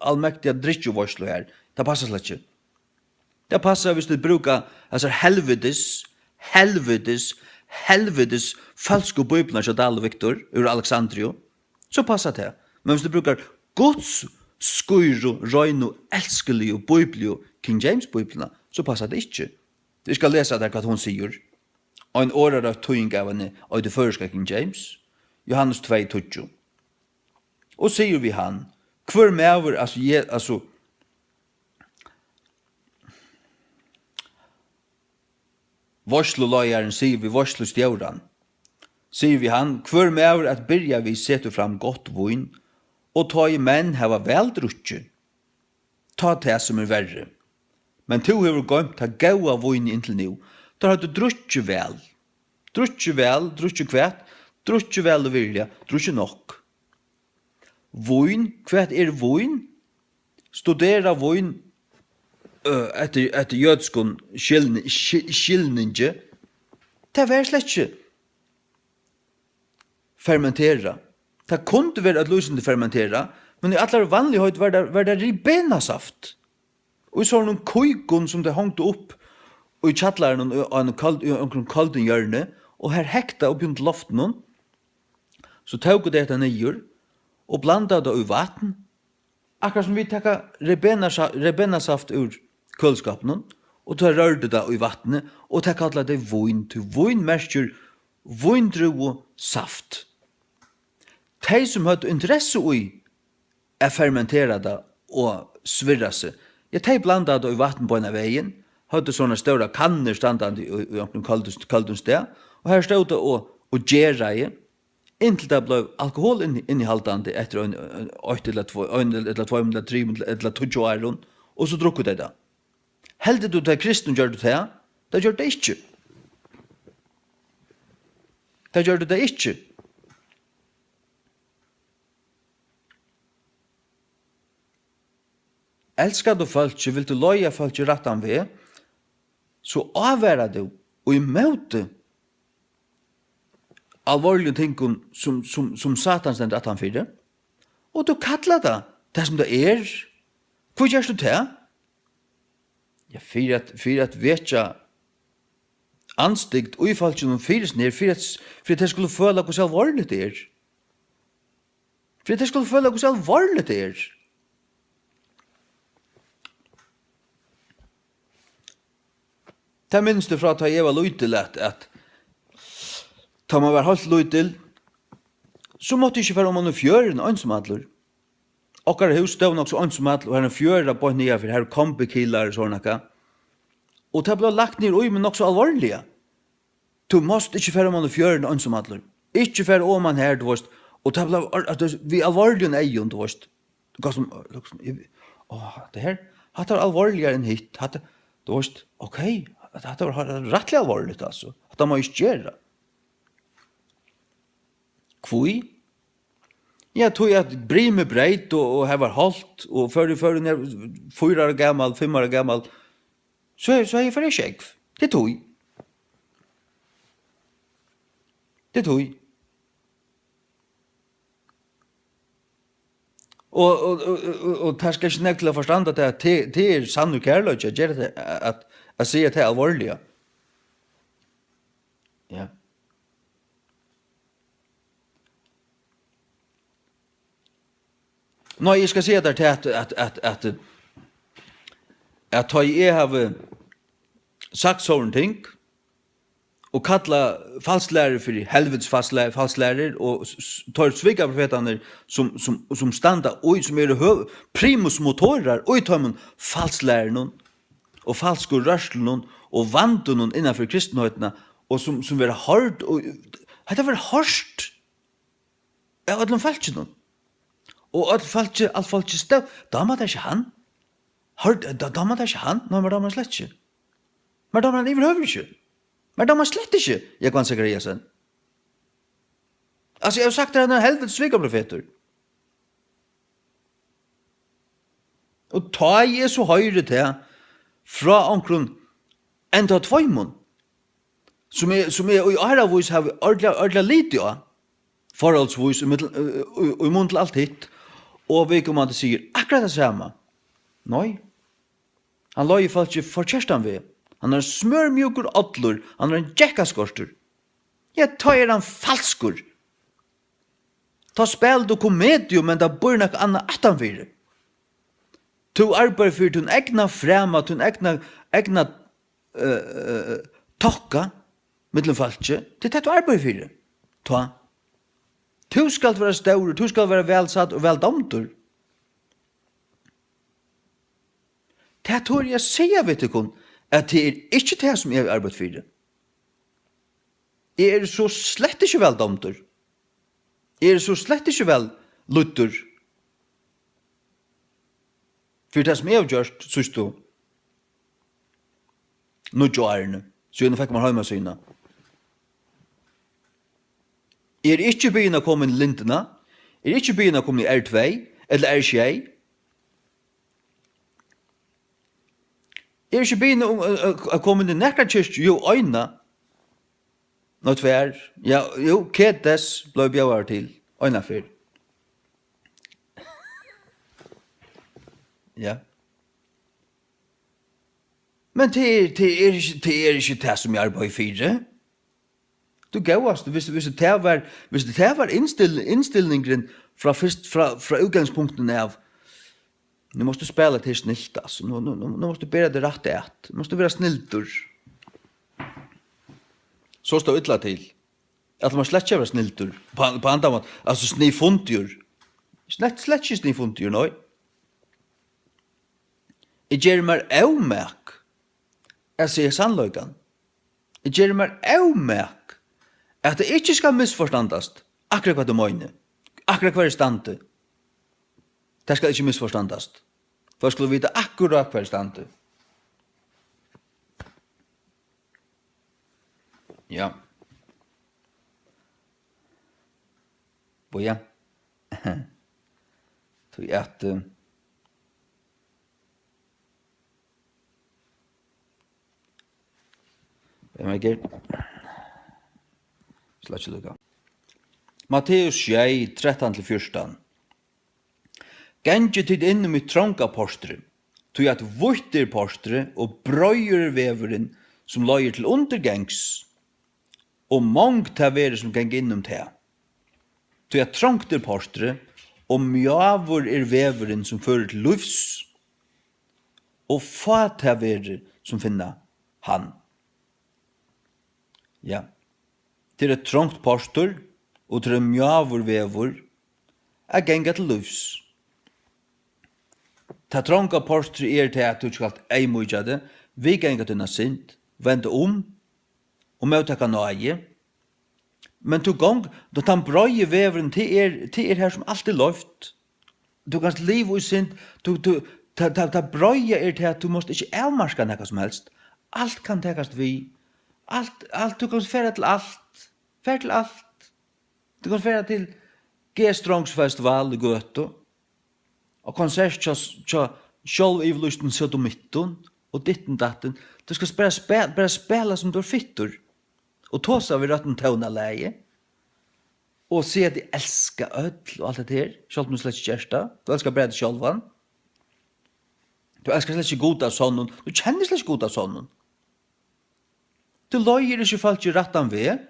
allmektige drittjevårslo her. Det passer slett ikke. Det passer hvis du bruker altså helvetes falske bøyblene til Dale Victor ur Alexandrio, så passer det. Men hvis du bruker Guds skøyro, røyno, elskelige bøyblene, King James bøyblene, så passer det ikke. Vi skal lese der hva hun sier. Og en året av tøyingavene av det føreska King James, Johannes 2:20. Og sier vi han, hver mever, altså Vorsluløyeren sier vi vorslustjøren. Sier vi han, hver mever at byrja vi setter fram godt voin, og ta i menn hava veldrutje. Ta det som er verre. Men to hever gømt ha gaua voin inntil nu, da har du drutje vel. Drutje vel, drutje kvæt, drutje vel og vilja, drutje nok. Voin, kvæt er voin? Studera voin etter jødskon skilninge, det var slett ikke fermentera. Det kunne være at løsende fermentera, men i allar vanlighet var det ribenasaft. Og i sånne køykon som det hongte opp og i kjattlaren og en kalden hjørne, og her hekta opp i loften, så tog det etter nyer, og blanda det i vatten, akkurat som vi takka ribenasaft ur kølskapen, og ta rørde det i vattnet, og ta kallar det voin, til voin merker voindru og saft. De som hadde interesse i å fermentere det og svirre seg, ja, de blanda det i vatten på en av veien, hadde sånne større kanner standande i en kaldun sted, og her stod det og gjerra i, inntil det ble alkohol innihaltande etter en 8 eller 2 eller 2 eller 3 eller 2 år, og så drukket det da. Heldig du til kristen gjør du det, det gjør det ikke. Det gjør det ikke. Elskar du folk, vil du løye folk i rattan ved, så avværer du og i møte alvorlige ting som Satan stender at han fyrer, og du kallar det som det er. Hvor gjør du det? Ja, for at vetja anstikt og i fall ikke noen fyres ned, for at jeg skulle føle hvor alvorlig det er. For at jeg skulle føle hvor alvorlig det er. Det minns det fra at jeg var løytil at da man var halvt løytil, så måtte jeg ikke være om man fjøren ansomadler. Okkar hus stod nok så ansomadler, og her fjøra på en nye, for her kombikillar og sånn akka. Og det ble lagt ned ui, men nok så alvorlige. Du måste ikke være om man fjøren ansomadler. Ikke være om man her, du veist. Og det ble, vi alvorlige egen, du veist. Det som, det her, hatt er alvorligere enn hit. Du veist, ok, hatt er rettelig alvorlig, altså. Hatt er må ikke gjøre. Kvui? Ja, tog jeg at bry med breit og her var holdt, og før 4 år gammal, 5 år gammal, så er jeg for en skjegg. Det tog. Det tog. Och det ska inte nekla forstanda att det sann och kärlek att göra det att säga att det är allvarliga. Ja. Nej, jag ska säga där till att jag har sagt sådana ting och kalla falsklärare för helvets falsklärare och tar sviga profeterna som standa och som är primus motorer och tar man falsklärare och falska rörslen och vanten innanför kristenheten och som vill hårt och det var hårt. Ja, att de falske någon. Och allt falske stav, damer det ikke han. Damer det ikke han, men damer slett ikke. Men damer han overhøver ikke. Men damer slett ikke, jeg kan Zachariasen. Altså, jeg har sagt det han helvetes svigerprofeter. Og ta jeg så høyre til fra omkron enda tvøymon, som er og i æravvis har ordentlig lite, ja, forholdsvis og i munn til alt hit, og vi kommer til å si akkurat det samme. Nei. Han la i fall ikke for kjerstan ved. Han har smørmjukur åtlur, han har en djekkaskorstur. Ja, ta han falskur. Ta spel du komedium, men da bor nok anna atanfyrir. Tu arbeid for tun egna frema, tun egna tokka, mittlumfaltje, det er det du arbeid for. Ta. Tu skal være stor, tu skal være velsatt og veldomtur. Det tror jeg sier, vet du kun, at det er ikke det som jeg har arbeidt for. Jeg er så slett ikke veldomtur. Jeg er så slett ikke vel lutter. For det som jeg har gjort, synes du, nå gjørende, så jeg fikk man hjemme syna. Jeg er ikke begynner å komme inn i lintene, jeg er ikke begynner å komme i R2, eller R6. Jeg er ikke begynner å komme inn i nekka kyrkje, jo, øyne, nå tvær, ja, jo, kedes ble bjøver til, øyne fyr. Ja. Men det er ikke det som jeg arbeider for. Du gavast, hvis det var innstillningen fra utgangspunkten av nu måste du spela till snilt, alltså. Nu måste du bära det rätt ät. Nu måste du vara sniltur. Så står ytla till. Att man slett inte vara sniltur. På andra mått. Alltså snifuntur. Slett inte snifuntur, nej. Jeg gjør meg avmerk. Jeg sier sannløyken. Jeg gjør meg avmerk. At det ikke skal misforstandast. Akkurat hva du mener. Akkurat hva er stande. Det skal ikke misforstandast. For jeg skulle vite akkurat hva er stande. Ja. Boja. Tog at... Hvem er gert? Slett ikke lukka. Matteus 6, 13-14. Genge tid inn i trånga postre, tog at vurter postre og brøyer veveren som løyer til undergengs, og mångt til vere som geng innom til. Tog at trångter postre, og mjavur veveren som fører til lufs, og fa til vere som finna han. Ja. Til et trångt postur, og til en mjavur vevur, genga til lufs. Ta trånga postur til at du skal eimujja det, vi genga til sint, vende og møtaka nøye. Men du gong, da tan brøye veveren til her som alltid løft. Du kan liv og sint, ta brøye til at du måste ikke avmarska nekka som helst. Alt kan tekast vi. Allt du kan færa til alt. Færa til alt. Du kan færa til G-Strongs-festival i Gøto. Og konsert tja sjálv ivlusten søtt og mittun. Og ditten datten. Du skal bare spela som du er fittur. Og tåsa vi røtten tøvna leie. og se at de elsker ødel og alt det her, selv om du slett ikke gjør det. Du elsker bare det sjølvan. Du elsker slett ikke god av sånnen. Du kjenner slett ikke god av sånnen. Du løyer ikke folk ikke rettan ved.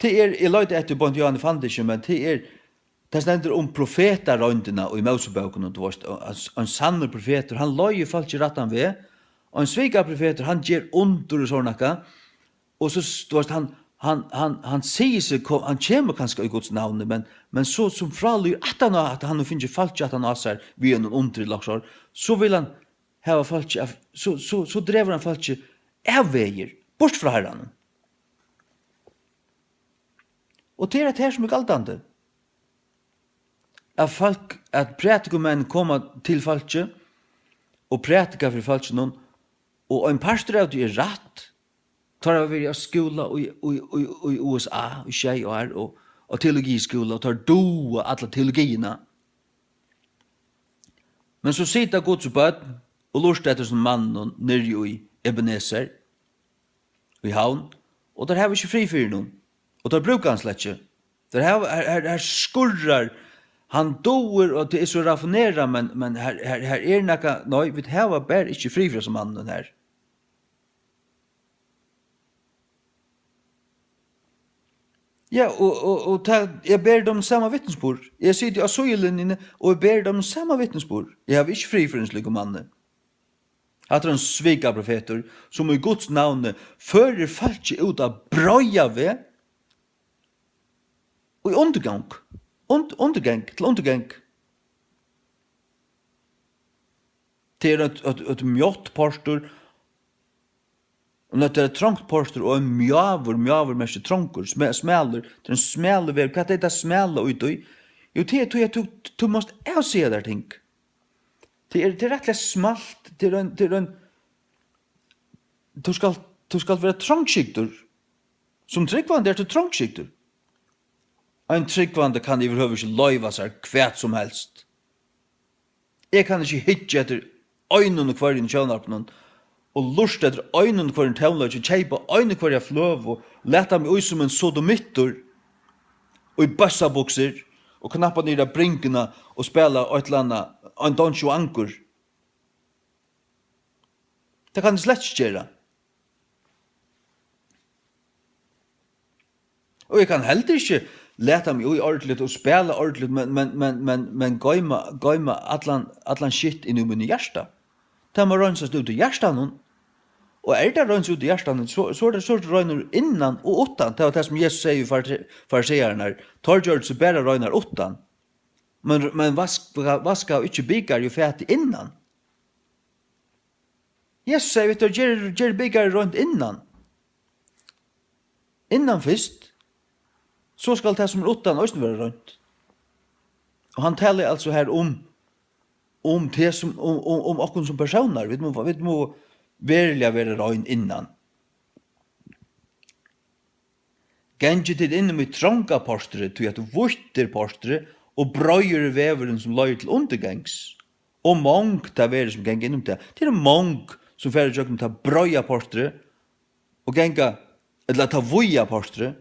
Jeg løyde etter Bont Johan Fandisje, men det stender om profetarrøndene og i Mosebøkene, en sanne profeter, han løyer folk ikke rettan ved, og en svika profeter, han gjør under og sånne, og så, han sier seg, han kommer kanskje i Guds navn, men så som fralyr at han finner folk at han har seg via noen under i laksår, så vil han hava folk, så drever han folk avveier, bort fra herren. Og det det her som galtande. At prætikumenn koma til folket, og prætika for folket, og en pastor av det rett, tar av i skola i USA, i tjej og teologiskola, og tar doa alle teologierna. Men så sitter Guds bød, og lurste etter som mannen nere i Ebenezer, i havn, og der har vi ikke fri for noen. Og der brukar han slett ikke. Der her skurrar, han doer, og det så raffinera, men her nekka, nei, vi har bare ikke fri for som mannen her. Ja, og jeg ber dem samme vittnesbord. Jeg sitter i asyllinjene, og jeg ber dem samme vittnesbord. Jeg har ikke fri for en slik mann. At han svika profeter, som i Guds navn fører folk ut av brøya ved, og i undergang. Undergang. Det et mjott postur, og når det trångt postur, og en mjavur mest trångkur, smeller, det en smeller ved, hva det smeller ut i? Jo, det er du måst avse der ting. Det er rettelig smalt, du skal være trångskiktur, som tryggvande til trångskiktur. En tryggvande kan overhovedet ikke løyva seg kvært som helst. Jeg kan ikke hitje etter øynene hver i kjønarpen, og lust etter øynene hver i tøvnløy, og kjeipa øynene hver i fløv, og leta meg ut som en sodomittur, og i bøssabukser, og knappa ned av brinkene, og spela et eller annet, en Don Ankur. Det kan jeg slett ikke gjøre. Og jeg kan heller ikke leta meg ui ordentligt og spela ordentligt, men gøyma allan shit inn i min hjärsta. Det må rønsast ut i hjärstanen, og det røns ut i hjärstanen, så det røyner innan og utan. Det var det som Jesus sier i fariseerne, torgjør så bare røyner utan, men vaska ikke byggar jo fæti innan. Jesus sier, vet du, gjer byggar røynt innan. Innan fyrst, så skal det som utan også være rønt. Og han taler altså her om det som, om oss som personer. Vi må verilig være rønt innan. Gengi til innom i trånga posteret, til at vorter posteret, og brøyer veveren som løyer til undergangs. Og mång ta vere som gengi innom det. Det mång som færre jøkken ta brøya posteret, og genga, eller ta vuja posteret.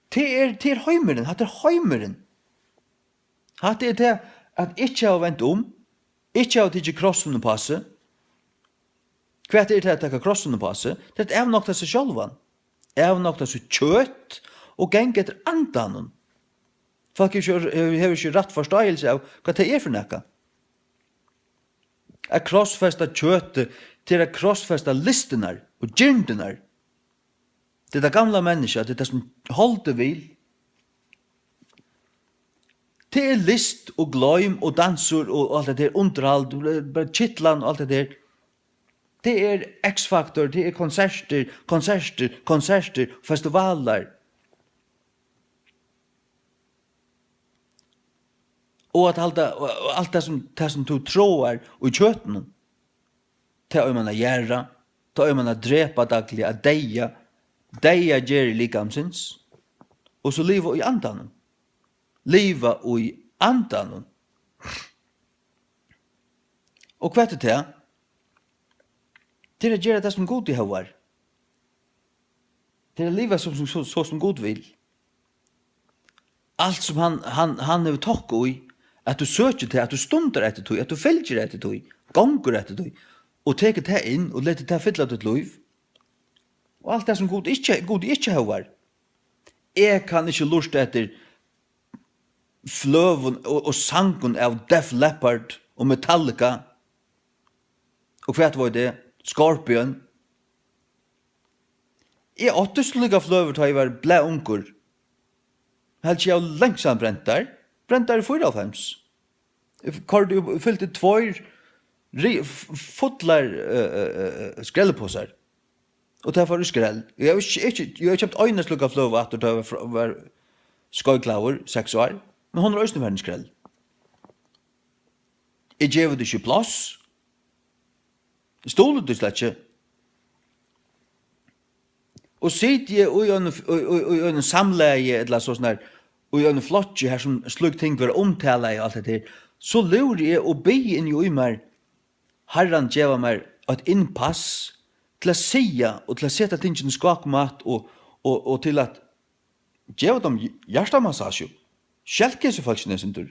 Det er heimeren, det er heimeren. Det er det at ikke har vendt ikke har tidsi krossen og passe. Hva er det at takka krossen og passe? Det er avnokta seg sjálvan. Avnokta seg kjøtt, og geng etter andanen. Folk har ikke rett forståelse av hva det er for nekka. At krossfesta kjøttet til at krossfesta listenar og gyrndenar. Det er det gamla menneska, det er det som holder vil. Det er list og gløym og dansur og alt det der, underhald, bare kittlan og alt det der. Det er X-faktor, det er konserter, festivaler. Og at alt det som du tror og i kjøtten, det er man å gjøre, det er man å drepa daglig, å deia gjer i likamsins, og så liva i andanen. Liva i andanen. Og hva er det? Det er å gjøre det som god i hauar. Det er å liva så som god vil. allt som han har tokk i, at du søker til, at du stunder etter tog, at du følger etter tog, gonger etter tog, og teker det inn, og leter det fylla ditt liv. Og alt det som God ikke har. Jeg kan ikke lusta etter fløven og sangen av Def Leppard og Metallica. Og hva var det? Scorpion. Jeg åtte slugga fløver til jeg var blæ ungur. Helt ikke jeg langsamt brentar. Brentar i 94. Jeg fylte 2 fotlar skrellepåsar. Og det var skrell. Jeg har kjøpt øyne slugga fløver at det var skøyklaver, 6 år. Men hun har også vært en skrell. Jeg gjør det ikke plass. Stolet du slett ikke. Og sitter jeg i en samleie, eller sånn her, og i en flotje her som slug ting var omtale og alt det der, så lurer jeg å be inn i meg, Herren gjør meg et innpass til å sige og til å sette tingene skakmat og til at gjør dem hjertemassasje. Skjelkese folkene sin tur.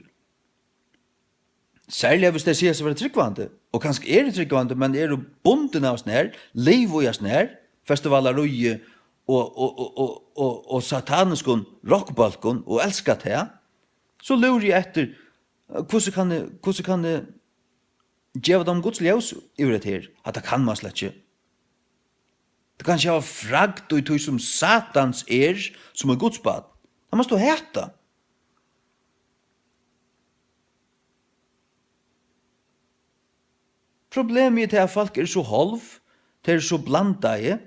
Særlig hvis det sier seg være tryggvande, og kanskje det tryggvande, men det bonden av sånn her, liv og sånn her, festivaler og sataniskon rockbalkon og elskat det, så lurer jeg etter hvordan kan det gjøre dem Guds ljøs i det her, at det kan man slett ikke. Det kan ikke ha fragt og tog som satans som Guds bad. Det må stå heta. Problemet er at folk så halv, de så blandaie.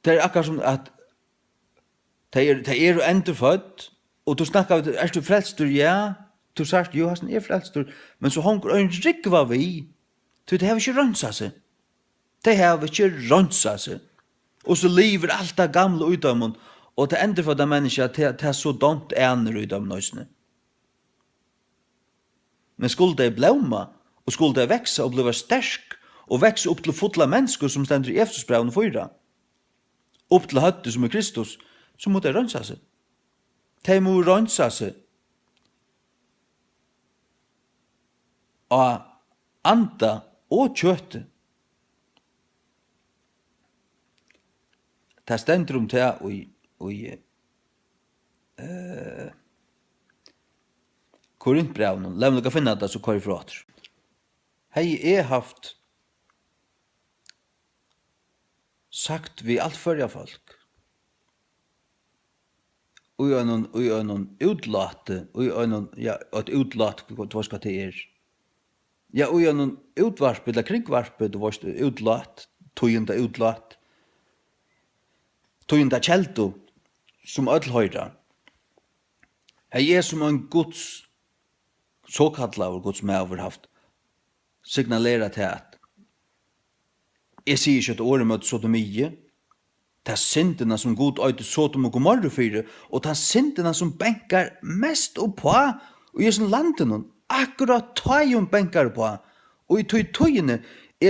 Det akkurat som at de endurfødt, og du snakker, du frelstur? Ja, du sagt, jo, han frelstur, men så hongur en rikva vi, det har ikke rønsa seg. Det har ikke rønsa seg. Og så lever alt det gamle ut av mun, og det endurfødda mennesker, det er så dont ener ut av nøysene. Men skulle det blomma, og skulle det vekse og bli sterk, og vekse opp til fotla mennesker som stender i Efesbrevn 4, opp til høtte som Kristus, så må det rønsa seg. De må rønsa seg av anda og kjøttet. Det stender det i Korintbrevnen. La meg finne det så kvar ifra. Hei haft sagt vi alt førja folk. Og en utlate, et utlat, hva skal det Ja, og en utvarpe, eller krigvarpe, det var utlat, tøyenda utlat, tøyenda kjelto, som ødelhøyra. Hei som en Guds, såkalla av Guds medover haft, signalera til at jeg sier ikke at året møter sodomie, det er syndene som God øyde Sodom og Gomorra fyre, og det er syndene som benkar mest oppå, og i sånn landen, akkurat tøyen benkar på, og i tøyene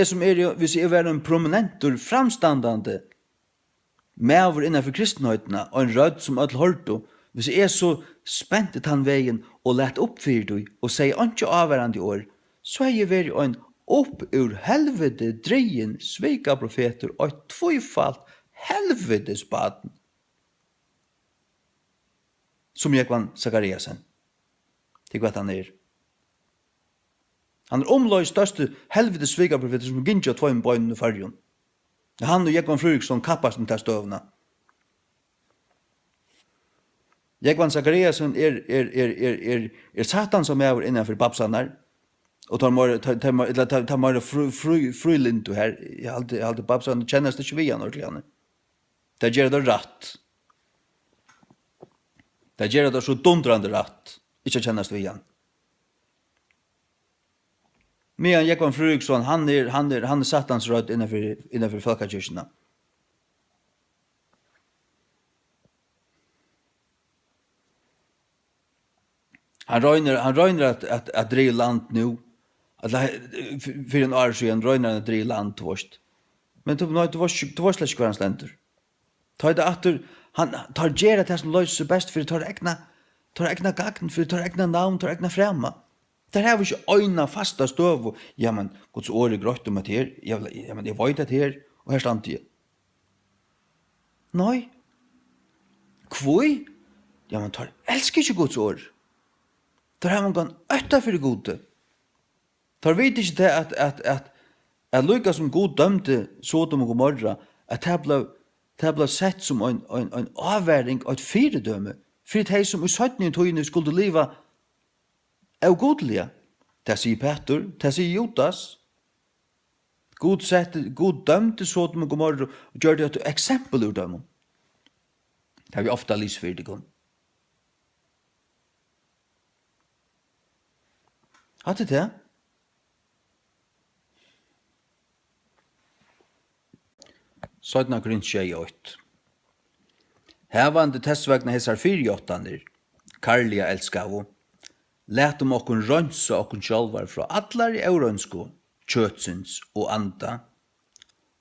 som hvis jeg er en prominentur framstandande, medover innenfor kristenhøytene, og en rød som ødel hørte, hvis jeg så spent i den veien, og lett oppfyrt du, og sier ikke avværende år, så er jeg vært en opp ur helvete dreien svika profeter og tvøyfalt helvetes baden. Som Jekvann Zakariasen. Det hva han Han omløy største helvetes svika profeter som gynnsi av tvøym bøynen i fargen. Han og Jekvann Fruriksson kappast med til støvna. Jekvann Zakariasen satan som er innenfor babsanar, og tar mer frilindu her. Jeg halte babsanar kjennes det ikke vi han ordentlig. Det gjør det rett. Det gjør det så dundrande rett. Ikke kjennes det vi han. Men Jekvann Fruriksson, han er satans rød innenfor folkekirkene. Han røyner at dreie land nu. For en år siden røyner han at dreie land til vårt. Men det var slett ikke hver hans lenter. Ta det atter, Han tar gera det som løser best for tar egna gagn, for tar egna navn, tar egna frema. Der har vi ikke øyna fasta støv, ja, men Guds år er grått om at her, ja, men jeg vet at her, og her stand jeg. Nei. Kvoi? Ja, men tar elsker ikke Guds år. Der har man gått øtta for det gode. Tar vet ikke det at lykka som god dømte Sodom og Gomorra, at det ble sett som en avværing og et fyredømme, for de som i 17. tøyene skulle leva av godlige. Det sier Peter, det sier Judas. God dømte Sodom og Gomorra og gjør det et eksempel ur dem. Det har vi ofta lyst for det om. Hatt det? Sødna grunn 28. Hevande testvegna hesar 48-aner, karliga elskavo, letum okkun rønsa okkun sjálvar fra allar i eurønsko, kjøtsins og anda,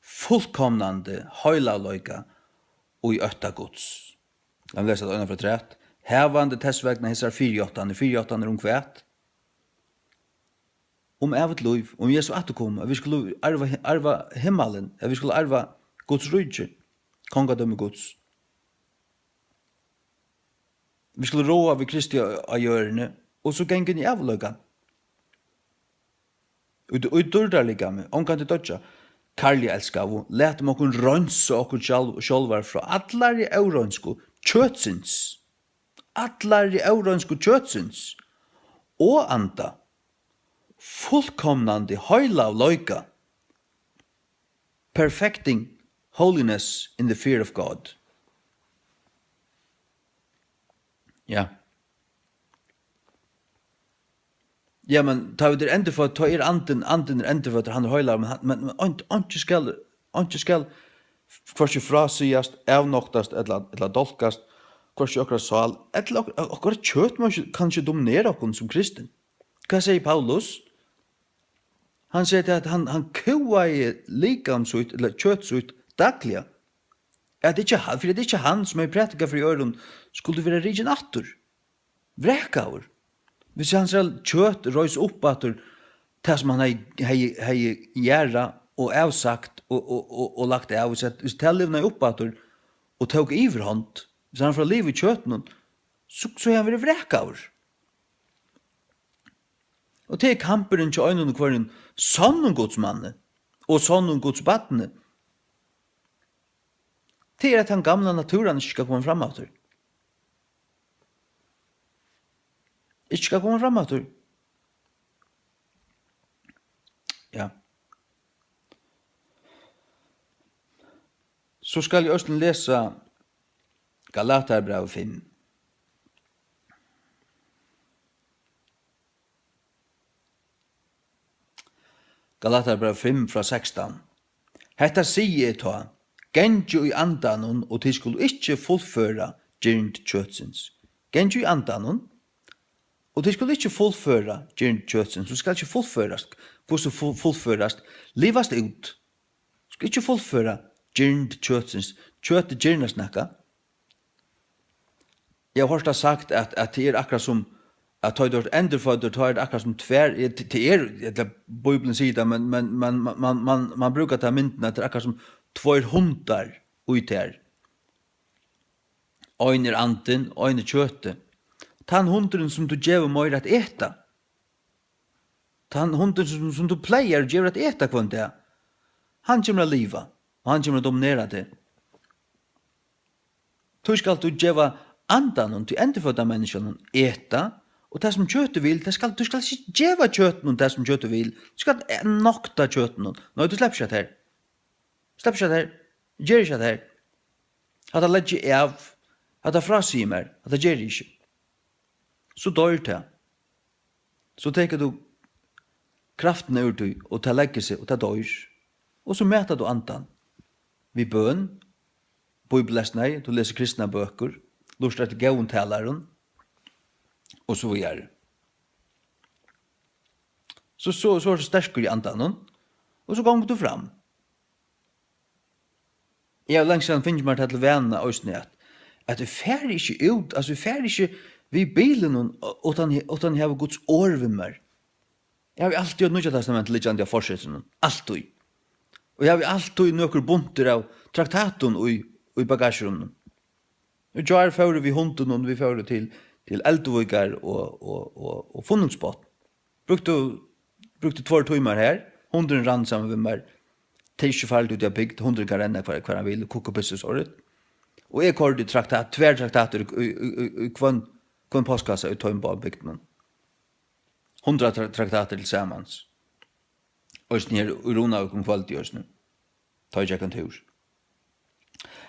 fullkomnande høylaløyga og i øtta gods. Jeg vil lese det øyne fra 3. Hevande testvegna hesar 48-aner, 48-aner kvæt, evet liv, Jesu atterkom, at vi skulle arva himmelen, at vi skulle arva Guds rydje, kongadømme Guds. Vi skulle råa ved Kristi av hjørne, og så gengen i avløyga. Og dørdarliga med, omkant til dødja, karlig elskavu, let om okkur rønsa okkur sjálvar fra allar i eurønsku kjøtsins, og anda, fullkomnande høyla av løyga, perfecting holiness in the fear of God. Ja. Ja, men ta vi der enda for, ta anden er enda for at han er høyla, men ikke skal hversi frasiast, avnoktast, eller dolkast, hversi okra sal, eller okra kjøt man kan ikke dominere okkur som kristen. Hva sier Paulus? Han sier at han kua i likamsut, eller kjøtsut, dagliga. For det er ikke han som er prætika for i øren, skulle være rigen attur. Vrekaur. Hvis han selv kjøt røys opp attur, det som han hei gjerra og avsagt og lagt av, hvis det livna opp attur, og tog iverhånd, hvis han fra liv i kjøten, så er han vært vrekaur. Og det er kamperen til øynene kvar en sånn godsmanne og sånn godsbattene. Det er at den gamle naturen ikke skal komme frem etter. Ikke skal komme frem etter. Ja. Så skal jeg også lese Galaterbrev 5. Galaterbrev 5 fra 16. Hetta sier ta, genju i andanon, og til skulle ikke fullføre gjernd kjøtsins. Genju i andanon, og til skulle ikke fullføre gjernd kjøtsins. Du skal ikke fullførast. Hvordan fullførast? Livast ut. Du skal ikke fullføre gjernd kjøtsins. Kjøttet gjerne snakka. Jeg har hørt sagt at det er akkurat som at ta det enderfødder, ta det akkurat som tvær, det er Bibelen sier det, men man brukar ta mynden at det er akkurat som tvær hundar ut her. Øyn er anden, øyn er kjøttet. Ta hunden som du gjør mer at eta. Ta hunden som du pleier gjør at eta kvann det. Han kommer å liva, og han kommer å dominere det. Du skal du gjøre andan til enderfødda menneskene eta, og det som kjøttet vil, du skal ikke gjøre kjøtten det som kjøttet vil. Du skal nokta kjøtten. Nei, du slipper ikke her. Slipper ikke her. Gjør ikke her. At det legger av, at det frasier meg, at det gjør ikke. Så dør det. Så tenker du kraften ur du, og det legger seg, og det dør. Og så møter du andan. Vi bøn, bibelesnei, du leser kristne bøker, lurer til gøvntaleren, og så videre. Så er det sterkere i andan, og så går du fram. Jeg har lenge siden finner meg til vennene og snett. at det fær ikke ut, altså det fær ikke vi bilen utan jeg har Guds år ved meg. Jeg har alltid gjort Nya Testamentet liggende av fortsettelsen, alltid. Og jeg har alltid noen bunter av traktaten i bagasjerommen. Og så er fører vi hunden og vi fører til Eldvøygar og funningsbåt. Brukte 2 timer her, hunden rann sammen med meg, ikke farlig ut jeg bygd, hunden kan renne hver han vil, kokopusses året. Og jeg kordet tvertraktater i kvann postkassa i Tøymbar bygden. 100 traktater til samans. Og sånn her urona og kvalitet gjørs nu. Ta jeg kan tur.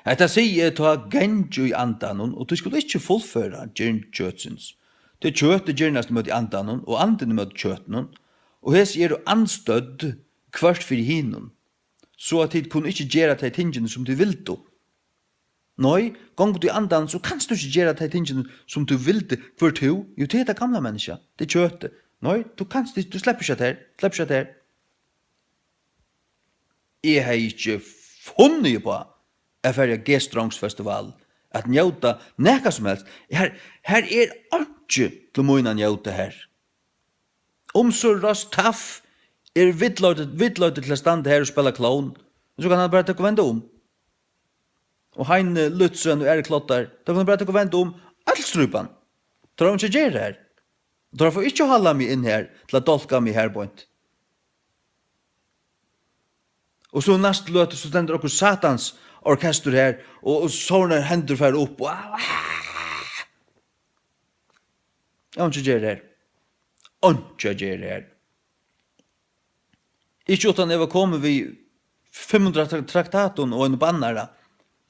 Etta sier ta genju i andanon, og du skulle ikke fullføre gjerne kjøtsins. Det kjøttet gjernast mot andanon, og anden mot kjøttenon, og hes er du anstødd kvart for hinon, så at tid kunne ikke gjøre de tingene som du vil do. Nei, gong du i andan, så kanst du ikke gjøre de tingene som du vil do, for to, jo det er det gamle menneska, det er kjøttet. Nei, du slipper ikke det her, Jeg har ikke funnet på at for en G-Strongs-festival at njauta nekka som helst. Her er ikke til munnen njauta her. Så rast taff er vidløydet til å stande her og spela clown, så kan han bare ta og vende om. Og Hein Lutzen og Erik Klottar, da kan han bare ta og vende om allstrupan. Da har han ikke gjør det her. Da har han ikke holde meg inn her til å dolka meg her på en. Og så næst løte så stender okkur satans orkester her, og sånne hender fer opp, og jeg har ikke gjør det her. Ikke gjør det her. Ikke utan jeg var kommet vi 500 traktaten og en bannare,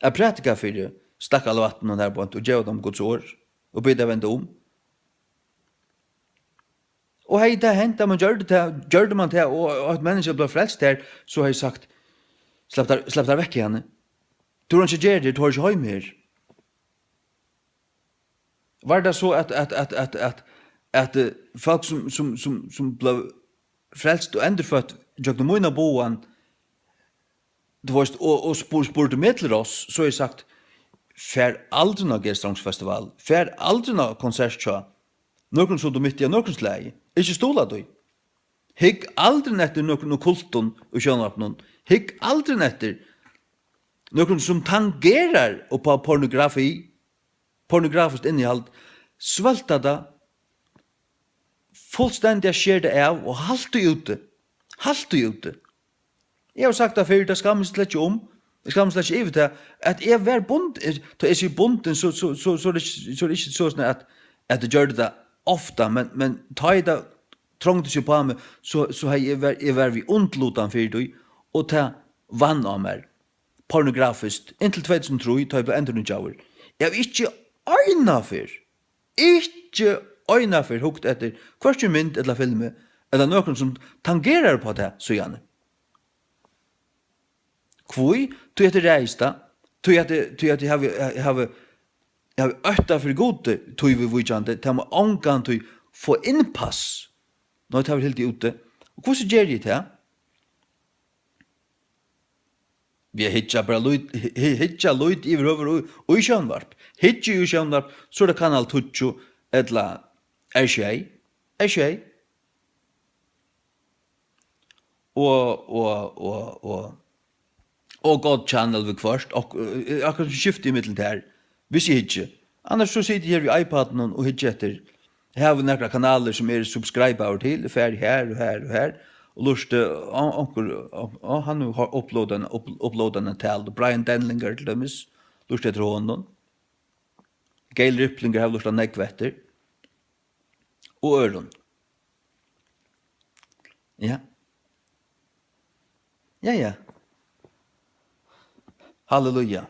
jeg prætika for stakkal vatten og her på en, og gjør dem Guds år, og bydde vende om. Og hei, det hendt, man gjør man det, og at mennesker blir frelst her, så har jeg sagt, slapp der vekk i henne. Du har ikke gjør det, du har ikke høy mer. Var det så at folk som ble frelst og endefødt, gjør noen av boen, og spurte med til oss, så har jeg sagt, fær aldri noe G-Strongs-festival, fær aldri noe konsertkjø, noen som du midt i noen slag, ikke stola du. Hygg aldri netter noen kulton og kjønvapnen, hygg aldri netter noen som tangerar og på pornografisk innehalt, svelta det, fullstendig skjer det av, og halt du ute. Jeg har sagt det før, det skal man slett ikke om, det skal man slett ikke til, at jeg var bunden, da jeg sier bunden, så er det ikke sånn at det gjør det ofta, men ta i det, trångte seg på meg, så har jeg vært vi ondlotan for det, og ta vann av meg, pornografisk, inntil 2003, ta i ble enda noen jaur. Jeg har ikke øyna for hukt etter hverken mynd eller filme, eller noen som tangerar på det, så gjerne. Kvoi, tu etter reista, tu etter jeg har øtta for gode, tu vi vujjande, ta må ångan tu få innpass, når jeg tar helt ute. Og hvordan gjør jeg det? Vi har hitja lyd i over og i sjønvarp. Hitja i sjønvarp, så er det kanal 20, etla er og God channel vi først, og akkurat skifte i middelen der, hvis jeg hitja. Annars så sitter jeg her ved iPaden og hitja etter. Her har vi nekra kanaler som er subscriber til, ferdig her og her og her, og lurste, han har uploadet en tal, Brian Denlinger til dømes, lurste etter hånden, Gail Ripplinger har lurste nekvetter, og øren. Ja. Halleluja.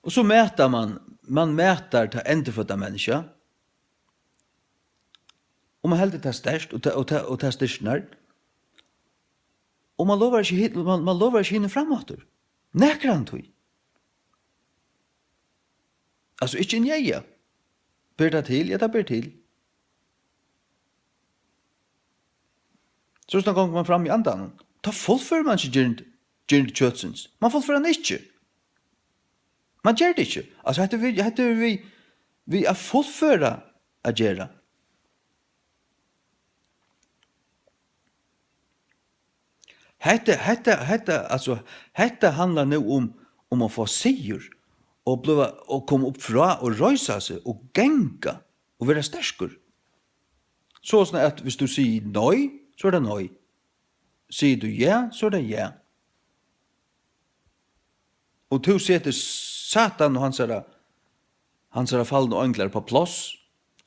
Og så mäter man mäter til endefødda mennesker, og man heldur det størst, og det styrstner, og man lover ikke hinne framåter. Nekran tog. Altså, ikke en jeia. Ber det til? Ja, det ber til. Så sånn gang man fram i andan, da fullfører man ikke gyrt kjøtsens. Man fullfører han ikke. Man gjør det ikke. Altså, vi er fullføre å gjøre. Hetta handlar nu om å få sigur og komme opp fra og røysa seg og genga og være stersker. Så sånn at hvis du sier nei, så er det nei. Sier du ja, så er det ja. Og du setter Satan og hans er fallende øngler på plass,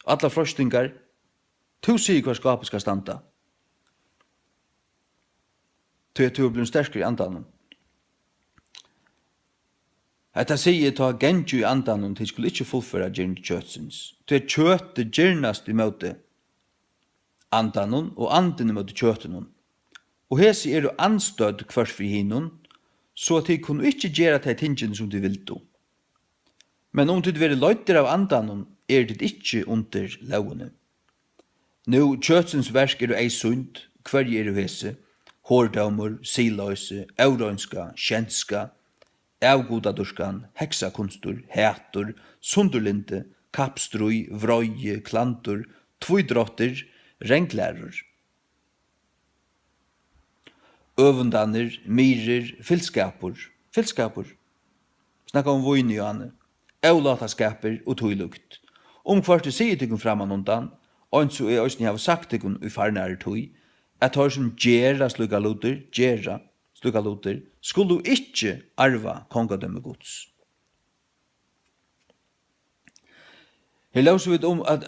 alle frøstingar, du sier hva skapet skal standa. Du er blevet sterskere i andanen. Hetta sier ta genju i andanen til skulle ikke fullføre gjerne kjøtsins. Du er kjøttet gjernast i møte andanen og anden i møte kjøttenen. Og hesi er du anstødd kvart for hinnon, så at de kunne ikke gjøre de tingene som de vil do. Men om du vil løyter av andanen, er det ikke under lovene. Nå, kjøtsins versk er du ei sund, hver er du hese, hårdommer, siløse, aurønska, kjenska, avgodadurskan, heksakunstur, hætur, sundurlinde, kapstrui, vrøye, klantur, tvoidrotter, renglærur. Øvendanner, myrer, fylskapur, snakka om vojni og annet, avlataskaper og tøylukt. Hvart du sier til framan undan, og så er også jeg har sagt til i farnære tøy, at har som gjerra slukka luter, skulle du ikke arva kongadømme gods. Her løser vi om at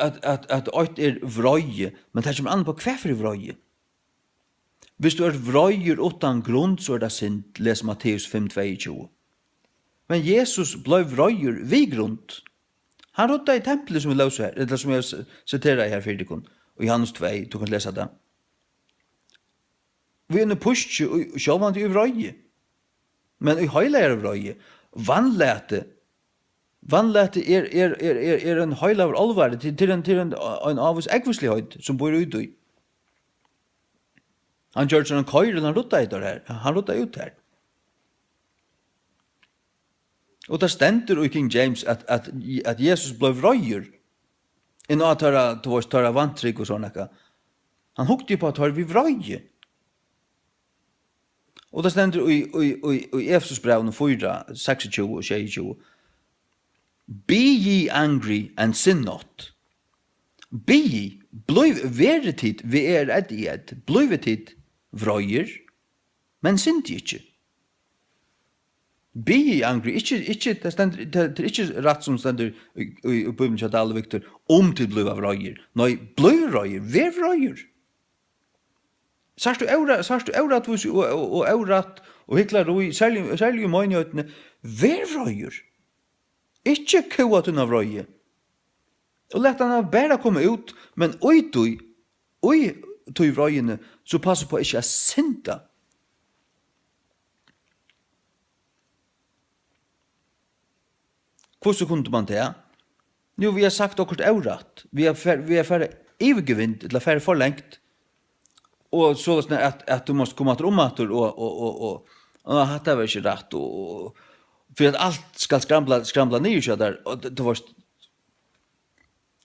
øyt er vrøye, men det kommer an på hva for vrøye. Hvis du er vrøyer utan grunn, så er det sint, les Matteus 5:22. Men Jesus ble vrøyer vid grunn. Han rådde i tempelet som vi løser her, eller som jeg siterer her for dere, og Johannes 2, du kan lese det. Vi er pusht og sjåvand i vrøye. Men i høyla er vrøye. Vannlete er en høyla av alvare til en av oss ekvislighet som bor ute i. Han gjør sånn en køyre, han rutta ut her. Han rutta ut her. Og det stender i King James at Jesus ble vrøyer. En av tåra vantrik og sånn. Han hukte på at vi vrøye. Og det stender i Efesusbrevene 4, 26 og 26. Be ye angry and sin not. Be ye, bliv veretid vi eddighet, bliv tid vrøyer, men synd ikke. Be ye angry, ikke, det er ikke rett som stender i Bibelen til alle Victor, til bliv vrøyer. Nei, bliv vrøyer, ver vrøyer. Sarst du eurat og eurat og hiklar roi, særlig i møgnjøtene, ver vrøyer. Ikke kua tunna vrøye. Og lett han bare komme ut, men oi tog vrøyene, så passer på ikke å synda. Hvordan kunne man det? Jo, vi har sagt akkurat eurat. Vi har færre eviggevind, eller færre forlengt. Og så at du måste komma til omater og hatt var ikke rett og for at alt skal skramla nye så der og det var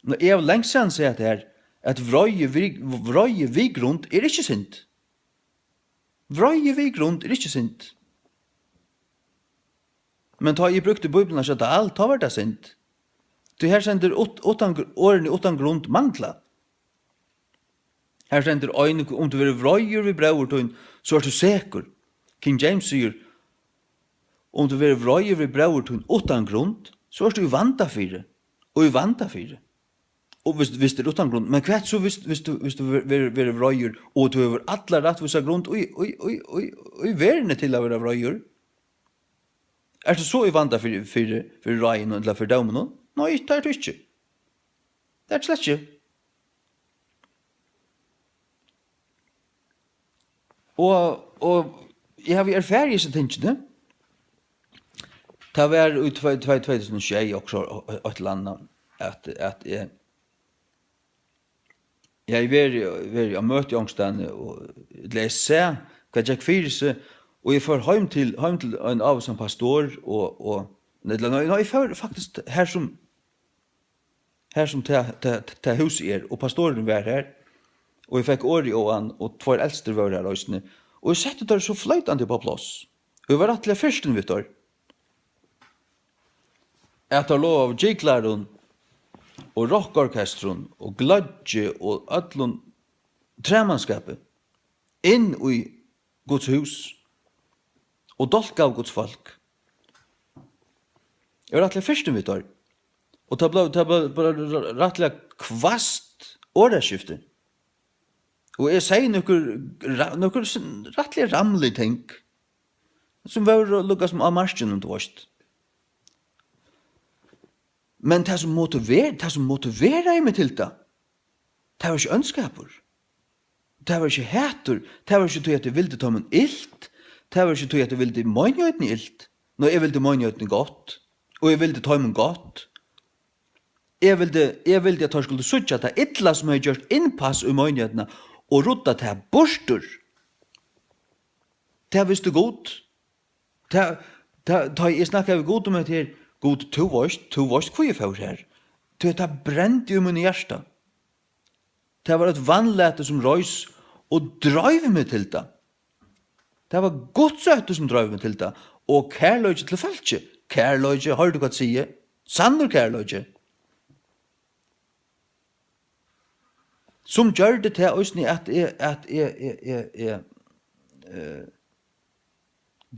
når jeg lengst sen sier det her at vrøye vi grunn er ikke sint. Vrøye vi grunn er ikke sint. Men ta jeg brukte Bibelen så da alt var det sint. Du her sender årene utan grunn mangla. Her stender øyne, om du vil vrøyer vi brauertøyen, så er du sikker. King James sier, om du vil vrøyer vi brauertøyen utan grunn, så er du vanta fire. Og vanta fire. Og hvis det er utan grunn, men hva så hvis du vil vrøyer, og du vil alle rettvisa grunn, og verene til å være vrøyer, er du så vanta for røyen eller for daumen? Nei, det er du ikke. Det er slett ikke. Og jeg har erfært i disse tingene. Det var i 2006 også et eller annet at jeg var å møte ångstene og lese hva jeg fyrir seg og jeg får hjem til en av som pastor og Nej, för faktiskt här som ta hus och pastoren var här. Och jag fick ord i åan och två äldste var här också. Och jag satte där så flöjtande på plats. Och jag var rättliga försten vid där. Att ha lov av J-klaron och rockorkestron och gladje och ödlon trämanskapet in i Guds hus och dolka av Guds folk. Jag var rättliga försten vid där. Och det blev rättliga kvast åraskifte. Og jeg sier noen rettelig ramlige ting, som var lukket som av marsjen og dvorst. Men det som motiverer meg til det var ikke ønskaper. Det var ikke heter. Det var ikke til at jeg ville ta min ilt. Det var ikke til at jeg ville møgnjøten ilt. Når jeg ville møgnjøten godt. Og jeg ville ta min godt. Jeg ville at jeg skulle suttje at det ytla som jeg har gjort innpass i møgnjøtene og rodda til borster. Det visste godt. Jeg snakker vi godt om det her. God, to varst hvor jeg får her. Det brent i min hjärsta. Det var et vannlete som røys og drøyv meg til det. Det var godsøte som drøyv meg til det. Og kærløyge til feltje. Kærløyge, har du hva sier? Sannur kærløyge. Som gjør det til òsni at jeg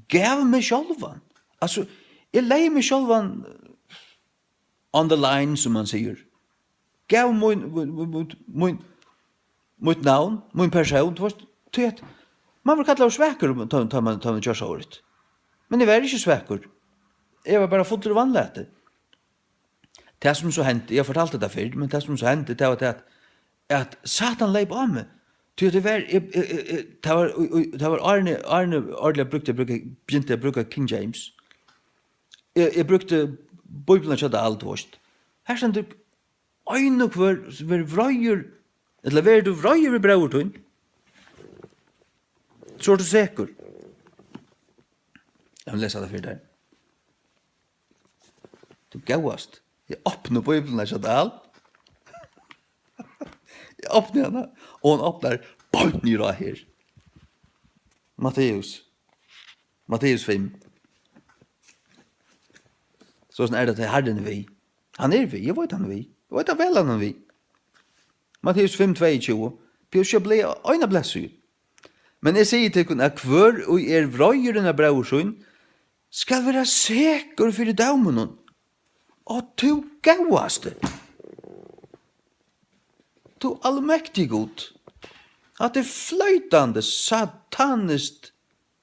gav meg sjálvan. Altså, jeg leier meg sjálvan on the line, som man sier. Gav mitt navn, min person, man vil kalla det svekker ta man gjør så året. Men jeg var ikke svekker. Jeg var bare fullt vannlete. Det som så hendte, jeg fortalte det før, men det som så hendte, det var at Satan leip av meg. Det var Arne ordentlig begynte å bruke King James. Jeg brukte Bibelen til det alt vårt. Her stod det øyne hver vrøyer, eller hver du vrøyer i brauertøyen, så er du sikker. Jeg vil lese det for deg. Det gauast. Jeg åpner Bibelen til det alt. Jeg åpner henne, og hun åpner bort nyra her. Matteus 5. Sånn er det til Herren vi. Han er vi, jeg vet han vi. Jeg vet han vel han vi. Matteus 5, 22. Pjus jeg ble øyne blessu. Men jeg sier til at hver og vrøyeren av brauersøyn skal være sikker for daumen. Og to gauaste. To allmektig god. At det fløytande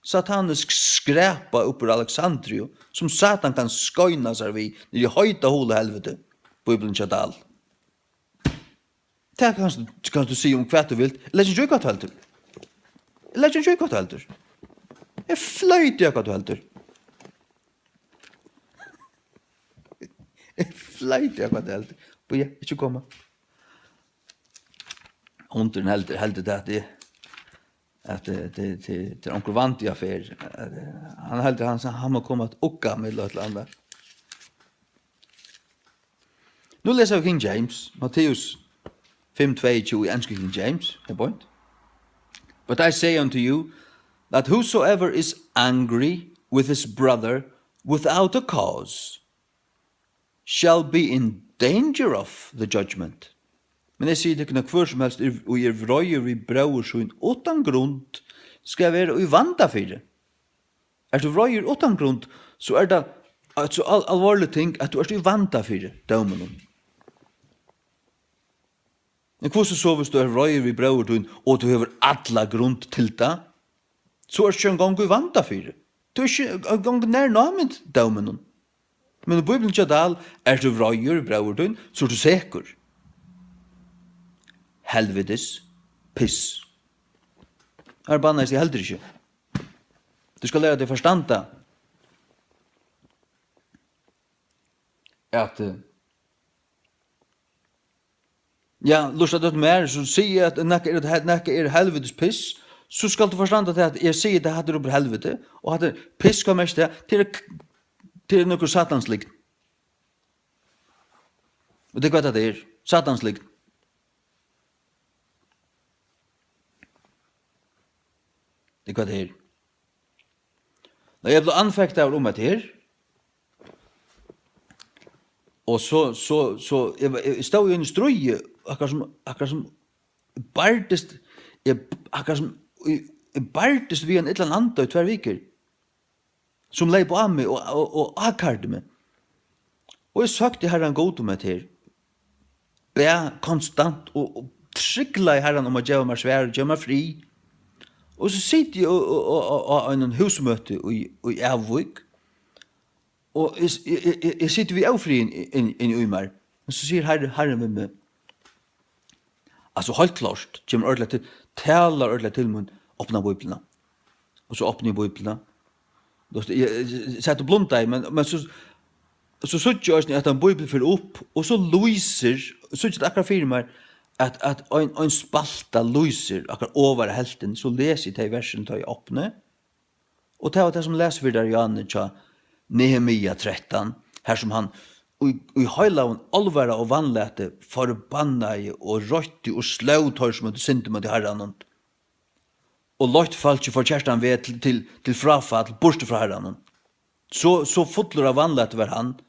satanisk skräpa upp ur Alexandrio som Satan kan skojna sig vid när de höjta hula helvete Bibeln tjadal. Det kan du si om kvart du vill. Läs en tjökat helter. Läs en tjökat helter. Det flöjt jag att helter. Det flöjt jag att helter. Börja, inte komma. Hunden helter det att det är onkel vant i affär. Han helter han må komma att åka med ett land. Nu läser vi King James, Matteus 5:22 i engelska King James, the point. But I say unto you that whosoever is angry with his brother without a cause shall be in danger of the judgment. Men jeg sier det ikke hver som helst og vrøyer i brauersøyn utan grunn skal være i vanda for det. Er du vrøyer utan grunn, så er det et så alvorlig ting at du er i vanda for det, daumen. Men hvordan så hvis du er vrøyer i brauersøyn og du har alla grunn til det, så er det ikke en gang i vanda for det. Du er ikke en gang nær namet daumen. Men i Bibelen tjadal er du vrøyer i brauersøyn, så er du sikker. Helvetes piss. Her banna jeg heldur ikke. Du skal lære deg forstanda at lusta det mer, så sier jeg at nekka er helvetes piss, så skal du forstanda til at jeg sier det hadde opp helvete, og hadde piss kom mest til till något satanslikt. Och det är vad det är. Satanslikt. Det är vad det är. När jag blev anfäktad av det här, og så jeg stod i en strøye, akkurat som bardest, akkurat som bardest vi en et eller annet i 2 viker, som lei på av meg og akkarde meg. Og jeg søkte herren god om et her, be konstant, og trykla i herren om å gjøre meg svær, gjøre meg fri. Og så sitter jeg og en husmøte i Avvik, og jeg sitter vi avfri inn i Uymar, og så sier herren med meg, altså helt klart, kommer ordentlig til, taler ordentlig til mun, åpna Bibelna. Og så åpner jeg Bibelna. Jeg setter blunda i, men så sitter jeg at en Bibel fyrer opp, og så lyser, så sitter det akkurat fyrir meg, at en spalta lyser, akkurat over helten, så leser jeg til versen til jeg åpner, og det var det som leser vi der i andre tja, Nehemia 13, her som han i heilaven alvara og vannlete forbanna og røytti og slautar som hadde synte med herran og lagt falt for kjerstan ved til frafall, borste fra herran. Så fotler av vannlete var han.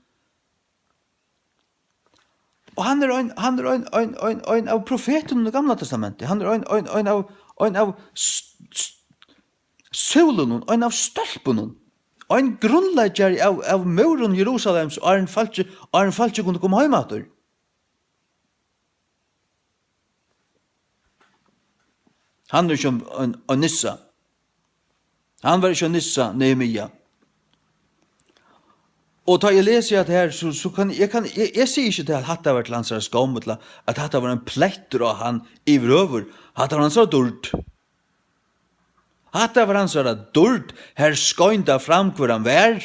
Og han en av profeten i det gamla testamentet. Han en av solen, en av stolpen. Ein grunnlegger av muren Jerusalems og en falske kunne komme hjem etter. Han er ikke en nissa. Han var ikke en nissa, Nehemia. Og da jeg leser at her, så kan jeg sier ikke til at hatt har vært landsere skam, at hatt har vært en pletter av han i røver, hatt har han så dård. Hatt var han så dård, her skøynda fram hvor han var,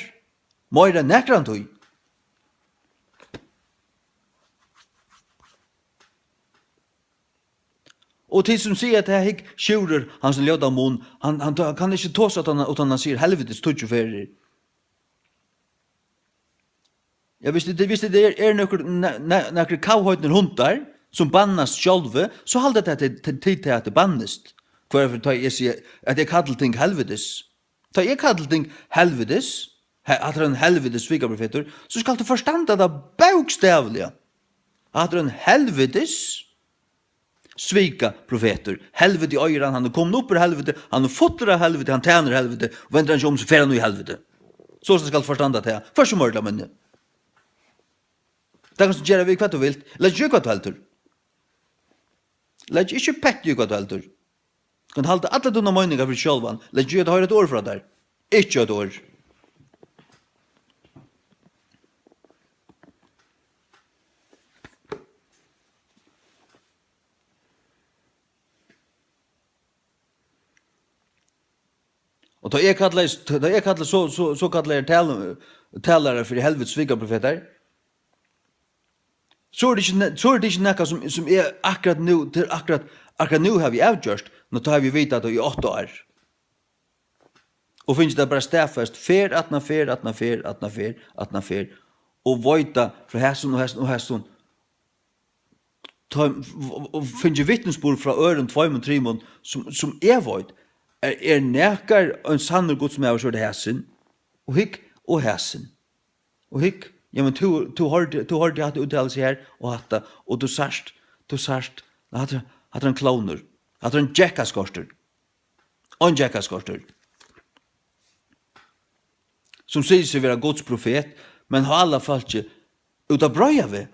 møyre nekran tog. Og til som sier at jeg ikke skjurer hans løda mun, han kan ikke tåse at han sier helvetes tudjoferer. Ja, hvis det er noen kavhøytner hundar som bannas sjálve, så halder det til at det bannest. Hvorfor tar jeg sier at jeg kallar ting helvetes. Tar jeg kallar ting helvetes, at det er en helvetes svigaprofeter, så skal du forstanda det bokstavliga. At det er en helvetes svigaprofeter. Helvete i øyren, han er kommet opp i helvete, han er fotler av helvete, han tjener helvete, og venter han ikke om så fer han i helvete. Så skal du forstanda det. Først som mørla minne. Det kan du gjøre vi hva du vil. Læg ikke hva du helter. Læg ikke pekk hva du helter. Du kan halde alle dine meninger for sjølvan. Læg ikke at du har et ord fra der. Ikke et ord. Og da jeg kallar så kallar jeg talere for helvetes svigaprofeter, så er det ikke noe som er akkurat nå, akkurat nå har vi avgjørst, nå har vi vidt at det er 8 år. Og finnes det bare stedfest, fer, og vøyta fra hæsson og hæsson, og finnes vittnesbord fra øren 2-3 som er vøyt, er nekar en sanner god som er av kjørt hæsson, og hikk og hæsson, og hikk. Ja, men du hørte at du uttaler seg her, og du sørst, at han kloner, at han jackaskoster, som sier seg være Guds profet, men har alle fall ikke ut av brøya ved.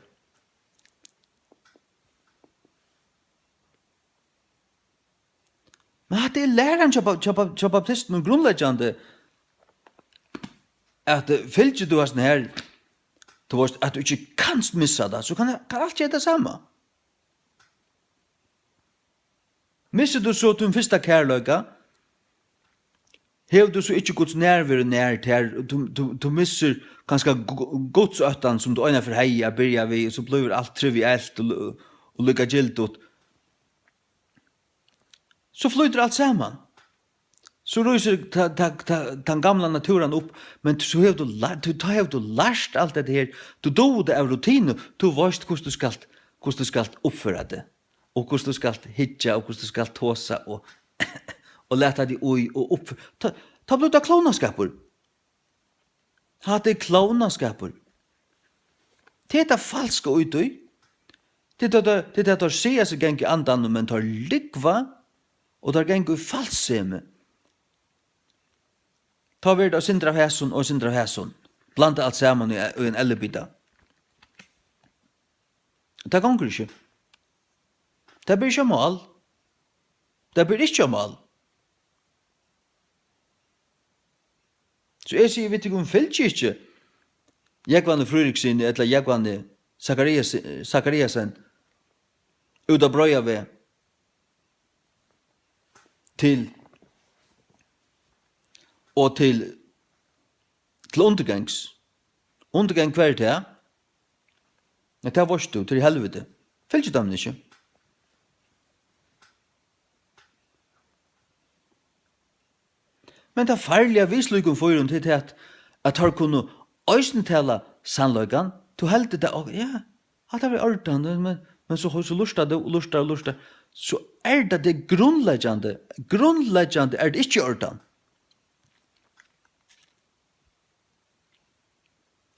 Men at det er læreren til baptisten og grunnleggende, at fylgjer du sånn her, at du ikke kan missa det, så kan alt skje det samme. Misser du så til den første kærløyga, hev du så ikke Guds nærvær nær til, du misser kanskje Guds øttan som du øyne for heia, byrja vi, så blir alt trivielt og lykka gilt ut. Så flyter alt sammen. så ryser den gamla naturen upp, men så har du lært alt det her, du det av rutine, du vet hvordan du skal oppføre det, og hvordan du skal hitja, og hvordan du skal tåsa, og leta de ui, og oppføre. Ta blir det klonaskaper. Det klonaskaper. Det er falska utøy. Det er det sier seg geng i andan, men tar likva, og tar geng i falseme. Ta vi det sindra av hæson og sindra av hæson. Blanda alt saman i en ellebida. Det gonger ikke. Det blir ikke mål. Det blir ikke mål. Så jeg sier, vet du om fylkje ikke, Jekvanne Fryriksin, eller Jekvanne Sakariasen, ut av brøya ved, til undergangs. Undergang hver til, det er vårt du, til helvete. Fylkje dem ikke. Men det farlige vislykken for henne til at har kunnet øysentale sannløygan, du heldte det, ja, at det var ordan, men så lustet det, lustet, så det grunnleggjande er det ikke ordan.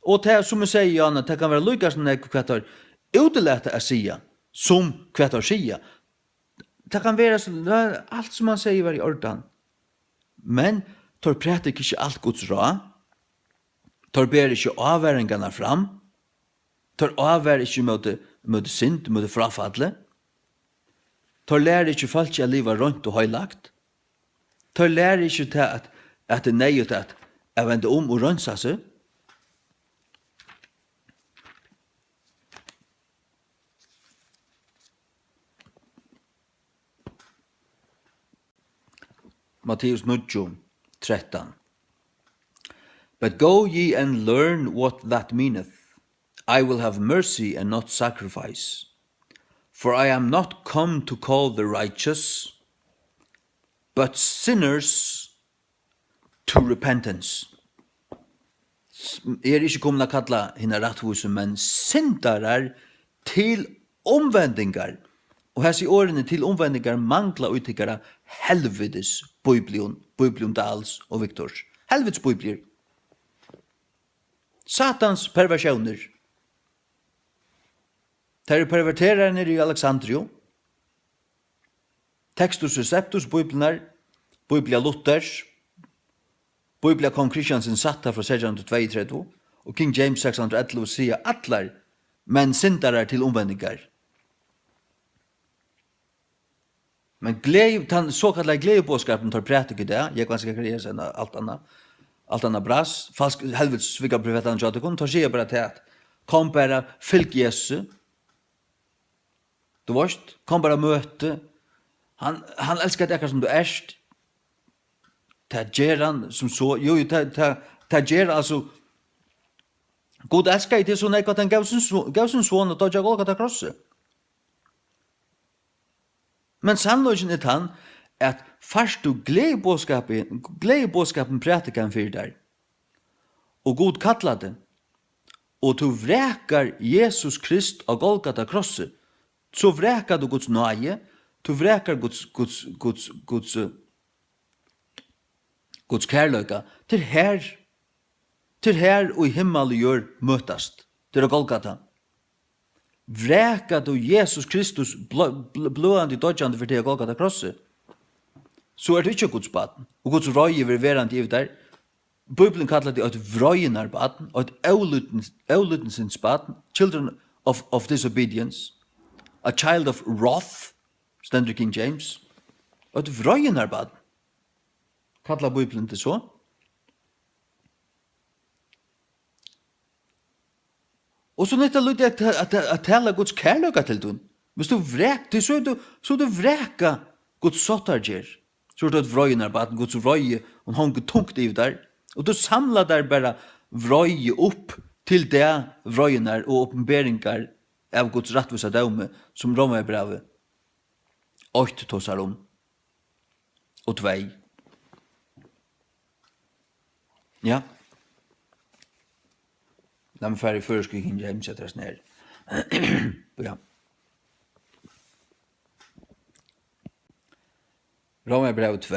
Og det som jeg sier, Janne, det kan være lykkes som jeg kvettar utelete å sia, som kvettar sia. Det kan være alt som man sier var i ordan. Men tar prater ikke alt Guds råd, tar ber ikke avværingene fram, tar avvær ikke mot synd, mot frafadle, tar lærer ikke folk å leve rundt og høylagt, tar lærer ikke til at det er nøyet at jeg vender om og rønsa seg. Matteus 9:13. But go ye and learn what that meaneth. I will have mercy and not sacrifice. For I am not come to call the righteous, but sinners to repentance. Ikke kommet å kalla henne rattvise, men syndarar til omvendingar. Og her sier årene til omvendingar mangla uttikkara helvedes Biblion Dals og Viktors. Helvedes Biblier. Satans perversioner. Det er pervertererne i Alexandrio. Textus Receptus, Biblenar, Biblia Luthers, Biblia Kong Christiansen satta fra 1632, og King James 611 sier atlar, men syndarar til omvendingar. Men den såkallade glädjebåskapen tar pratik i det, jag kan säga sen allt annat bras, falsk helvetes svika profetan jag kunde ta sig bara till att kom bara fylk Jesus. Du vet, kom bara möte. Han älskar dig som du ärst. Ta geran som så, jo ta ger alltså God älskar dig så när han gav sin son och tog jag gå att krossa. Men sannløgjen er han at først du gledebåskapen pratikan fyrir der, og god kallar det, og du vrekar Jesus Krist og Golgata krosset, så vrekar du Guds nøye, du vrekar Guds kærløyga, til her og i himmel gjør møtast, til Golgata. Vräka du Jesus Kristus blåande i dodjande för det Golgata krosset, så det inte Guds baden. Och Guds röje vill verande i där. Bibeln kallar det ett vröjenar baden, och ett avlutensins baden, children of disobedience, a child of wrath, ständer King James, och ett vröjenar baden. Kallar Bibeln det så. Og så nytter det at tala Guds kærløyga til du. Hvis du vrek, så er du vreka Guds sottarger. Så er du et vrøynar på at Guds vrøye, og han har tungt i der. Og du samlar der bare vrøye opp til det vrøynar og oppenberingar av Guds rattvisa døme, som Romerbrevet 8 tosar om. Og 2. Ja. Lad mig færdig før skal King James sætter os ned. Ja. Romerbrev 2.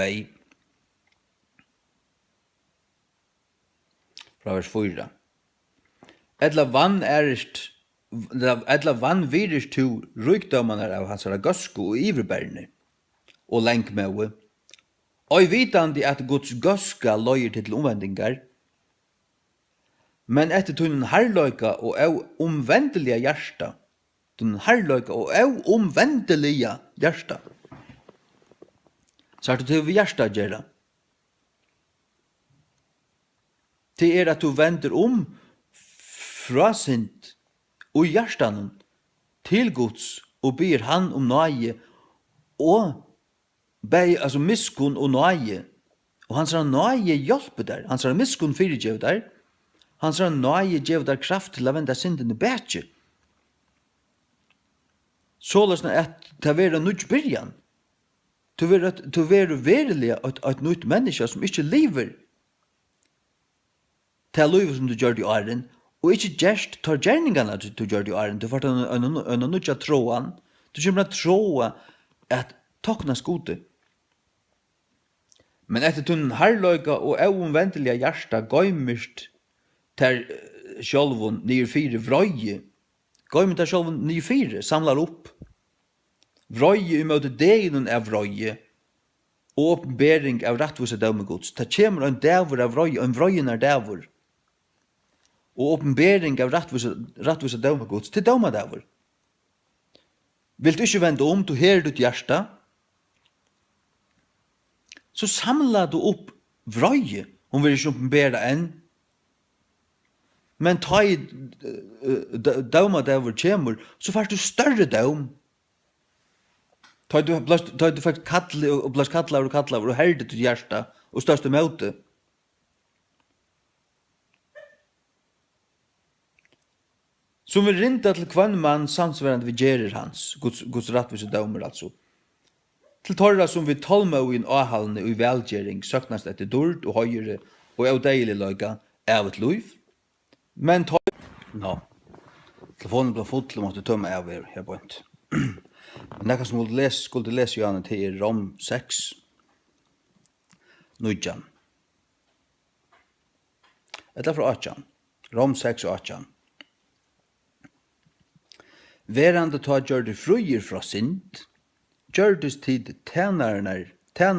Fra vers 4. Etla vann virist to rykdommanar av hans gosku og iverbærne og lenkmøve, og vitandi at Guds goska løyer til omvendingar, men etter tunnen herløyka og av omvendelige hjärsta, så er det til vi hjärsta gjerra. Det at du vender fra sint og hjärstanen til Guds og ber han nøye og altså miskun og nøye. Og hans nøye hjelper der. Hans miskun fyrirgjev der. Hans nøye gjev der kraft til å vende syndene bætje. Såløsne at det vil være nødt byrjan. Det vil være verilig et nødt menneske som ikke lever til livet som du gjør det i åren, og ikke gjerst tar gjerningene du gjør det i åren. Du får en nødt tråan. Du kommer til å tråa at toknas gode. Men etter tunnen herløyga og avomvendelige hjärsta gøymist ter sjálvun nir 4 vrøye. Gøymist ter sjálvun nir 4 samlar opp. Vrøye imøte degen av vrøye og oppenbering av rattvise dømegods. Det kommer en dævor av vrøye, en vrøyen dævor. Og oppenbering av rattvise dømegods til dømadævor. Vil du ikke vende om, du hører ditt hjärsta, så samlar du opp vrøye, om vi ikke oppenbera enn. Men ta i dømadævor kommer, så får du større døm. Ta du fikk kattle og blast kattlaver og herdet ditt hjärsta og største møte. Som vi rinta til kvann mann samsvarande vi gjerer hans, Guds rattvise dømer altså. Til torra som vi tolma og i en avhalne og i velgjering søknast etter dord og høyre og av deilig løyga av et liv. Men telefonen ble fotl og måtte tømme av her på en. Men nekka som skulle lese Johanne til Rom 6. Nudjan. Etter fra 8. Rom 6 og 8. Verande ta gjør det fruer fra synd, gjør det tid tænarene tja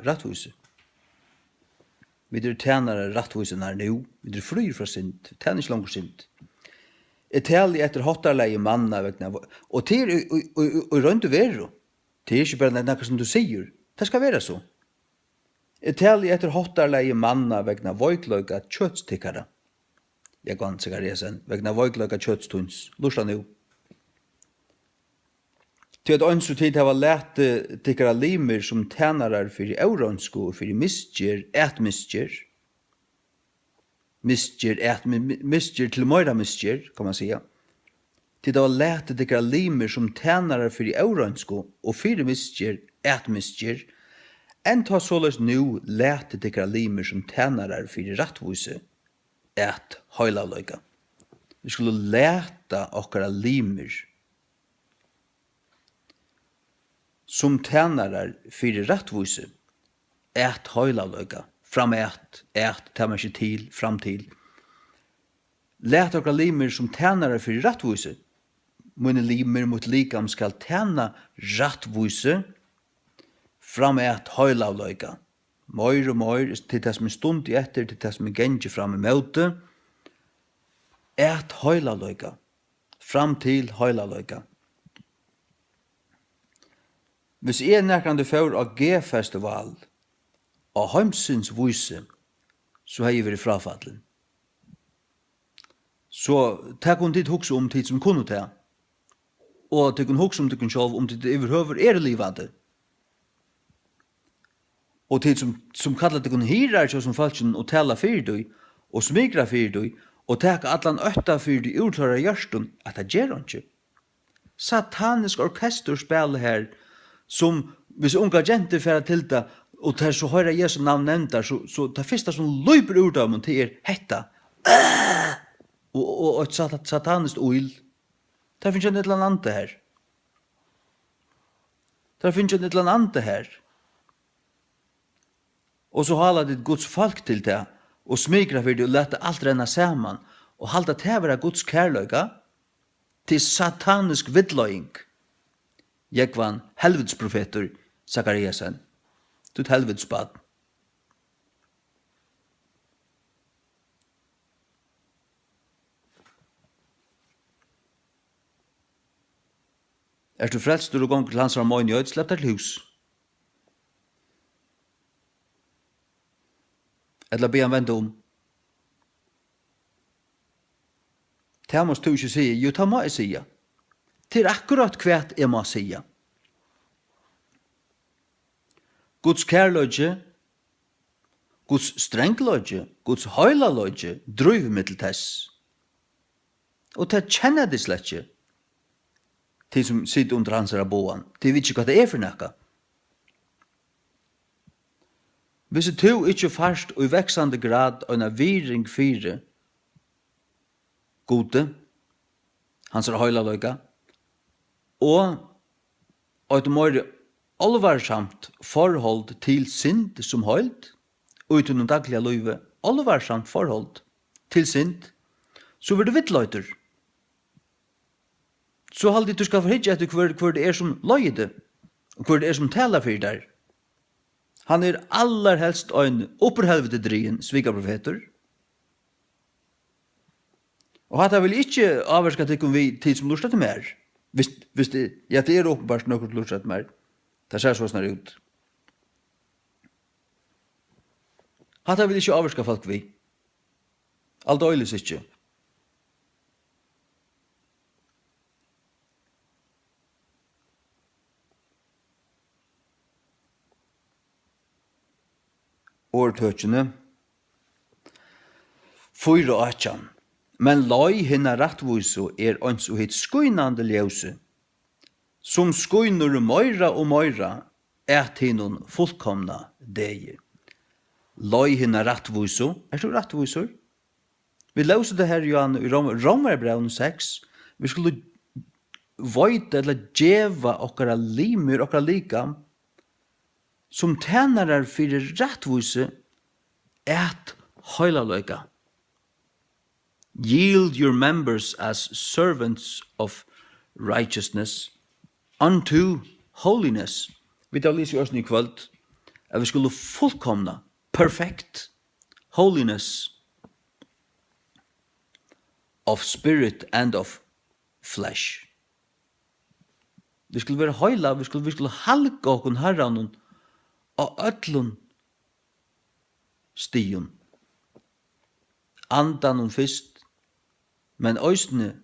rattvise. Vi er tænare rattvise nær nu, vi er fruer fra synd, tænar ikke langt synd. Jeg taler etter hottarleie manna vegna, og til og rundt vero. Det er ikke bare noe som du sier, det skal være så. Jeg taler etter hottarleie manna vegna voikløyga kjøtstikkara. Jeg kan sikkert resen, vegna voikløyga kjøtstuns, lusta nu. Til at ønske tid hava lært tikkara limer som tænarar fyrir eurønsko og fyrir misgjer, misgjer til møyra misgjer, kan man säga. Til hava lært tikkara limer som tænarar fyrir eurønsko og fyrir misgjer, enn ta såles nu lært tikkara limer som tænarar fyrir rattvise, høylavløyga. Vi skulle læta okkara limer som tænarar fyrir rattvise, høylavløyga, fram tar ikke til, fram til. Læt okra limer som tænarar fyrir rattvise, mine limer mot likam skal tæna rattvise, fram høylavløyga. Møyr og møyr, til det som stund i etter, til det som gengi fram i møte, høylavløyga, fram til høylavløyga. Hvis jeg nærkande fyrir av G-festival og heimsyns vise, så har jeg vært frafallen. Så det kunne tid hukse om tid som kunne ta. Og det kunne hukse om tid selv om tid overhøver livande. Og tid som kallar det kunne hirar seg som falskjen og tala fyrir døy, og smigra fyrir døy, og teka allan øtta fyrir døy urtara hjørstun, at det gjør han ikke. Satanisk orkester spiller her, som hvis unga jenter færa til det, och där så höra Jesu namn nämnt där så det första som löper ur dem till hetta. Och ett sataniskt oil. Där finns en eller annan här. Där finns en eller annan här. Och så håller det Guds folk till det och smygra för det och låta allt renna samman och halda det vara Guds kärlöga till satanisk vidløying. Jeg var en helvedsprofeter, Zakariasen. Til helvedsbad. Du frelst du gong til hans ramøyn i øyd, slepp deg til hus. Eller be han vende om. Det måste du ikke si. Jo, det må jeg si. Det akkurat kvært jeg må si. Guds kærløgje, Guds strengløgje, Guds høylaløgje, drøyver mittel tess. Og det kjenner det slett ikke. De som sitter under hans boan. De vet ikke hva det for noe. Hvis du ikke først og i veksande grad og en viring fire gode, hans høylaløyga, og et mer alvarsamt forhold til synd som høyld, og uten noen daglige løyve, alvarsamt forhold til synd, så vil du vittløyter. Så halvdig du skal forhidje etter hver det som løyde, og hver det som taler for der. Han aller helst en opperhelvete drien svigaprofeter, og hatt vil ikke avverska til vi tid som lustet mer. Hvis det åpenbart noe til lustet mer. Det ser så snar ut. Hatt vil ikke avverska folk vi. Alt øyles ikke. Årtøkene. 4:18. Men lei hinna rattvisu ans og hitt skuinande ljøse, som skuinur meira og meira, hinnon fullkomna degi. Lei hinna rattvisu, du rattvisur? Vi løser det her i Romerbrevn 6, vi skulle vøyte eller djeva okkara limur, okkara likam, som tænarar fyrir rattvise, høylaløyga. Yield your members as servants of righteousness unto holiness. Vi tar lyser oss i kvöld at vi skulle fullkomna, perfect holiness of spirit and of flesh. Vi skulle være høyla, vi skulle halka okkur herran og öllun stiun. Andan fyrst, men øysene,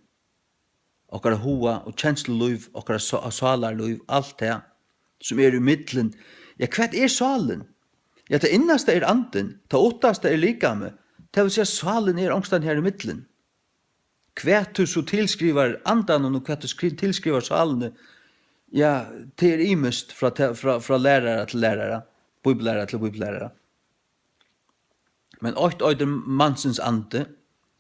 okkara hoa og kjensleliv, okkara salarliv, alt det som i middelen. Ja, hva salen? Ja, det innaste anden, det åttaste likame. Det vil si at salen omstand her i middelen. Hva du så tilskriver andan og hva du tilskriver salene, ja, det imest fra lærere til lærere, bibellærere til bibellærere. Men åt mansens ande,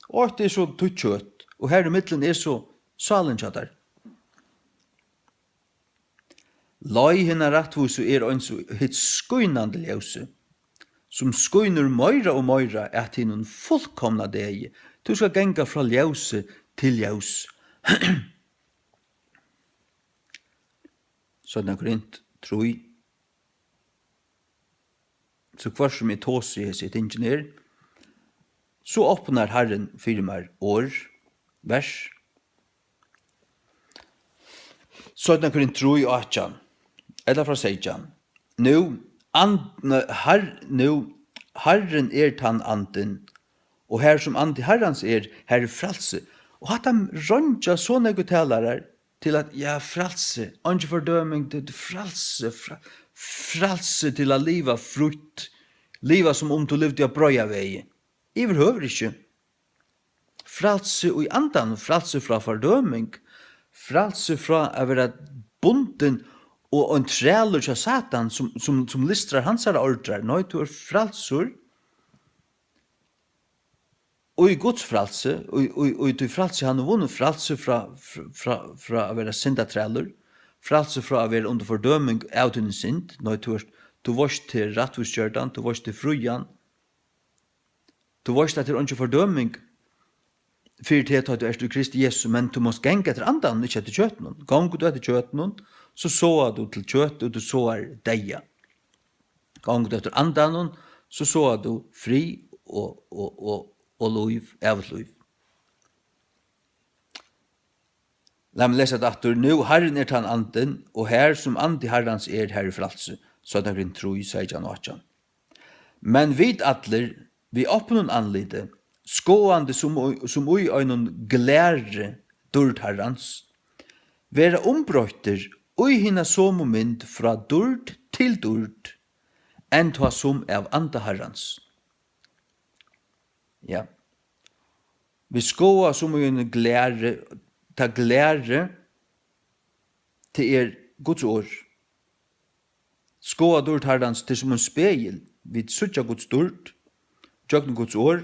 åt så tuttjøtt, og her i middelen så salenkjattar. Lai hinna rattvusu ans hitt skuinande ljøse, som skuiner meira og meira hinnon fullkomna degi. Du skal genga fra ljøse til ljøs. Sånn Korint 3. Så hver som tås i sitt ingeniør, så åpner Herren fyrir meg år, vers. Sånn Korint 3:18, eller fra 16. Herren tann anden, og her som andi Herrens her frelse. Og at de røntja så nøyde talere til at, ja, frelse, ikke fordøming, det frelse til å leva frutt, leva som om du levde av brøya vei. I behøver ikke. Frelse og i andan, frelse fra fordøming, frelse fra å være bunden og en træler til Satan som listrar hans ordrar. Nei, du fralsur, og i Guds fralse, og i fralse han har vunnet fralse fra å være syndatræler, fralse fra å være under fordøming av din synd, når du varst til rattvistgjørdan, du varst til frujan, du varst til ikke fordøming, fyrir til at du er til Kristi Jesus, men du måst genge etter andan, ikke etter kjøtten. Gang du etter kjøtten, så såa du til kjøtt, og du såar deia. Gang du etter andan, så såa du fri og liv, evigt liv. La meg lese det atter. Nå Herren tan anden, og her som andi Herrens her i fralse, så det grinn tro i 16:18. Men vid atler, vi åpner anlite, skåande som ui øynon glære dørd Herrens, være ombrøyter, ui hinna som mynd fra dørd til dørd, enn ta som av anda Herrens. Ja. Vi skåa som ui glære, ta glære til Guds år. Skåa dørd Herrens til som en speil, vi suttja Guds dørd, tjøkken Guds år,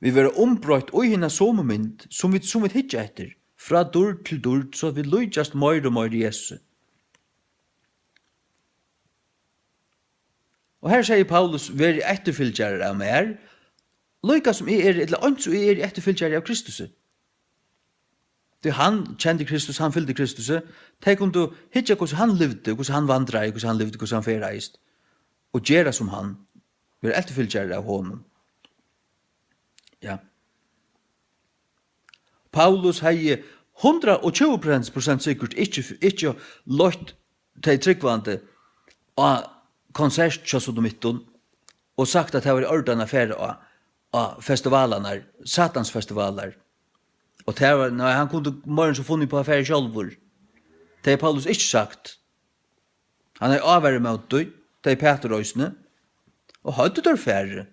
vi være ombrøyt og hinna sommermynd, som vi hitja etter, fra dørd til dørd, så vi lujtjast mer og mer Jesus. Og her sier Paulus, veri etterfylgjare av meg, lujka som eller ans og etterfylgjare av Kristus. Det han kjente Kristus, han fyllde Kristus, tenk om du hitja hvordan han levde, hvordan han vandret, hvordan han levde, hvordan han ferreist, og gjøre som han, veri etterfylgjare av honom. Ja. Paulus hei 120% sikkert ikke løtt til tryggvande av konsert til Sodomitton og sagt at det var ordene affære av festivalene, satans festivaler. Og det var, når han kunne morgen så funnet på affære sjølvor. Det har Paulus ikke sagt. Han er avværet med det, det er Peter Øysene, og hadde det affære,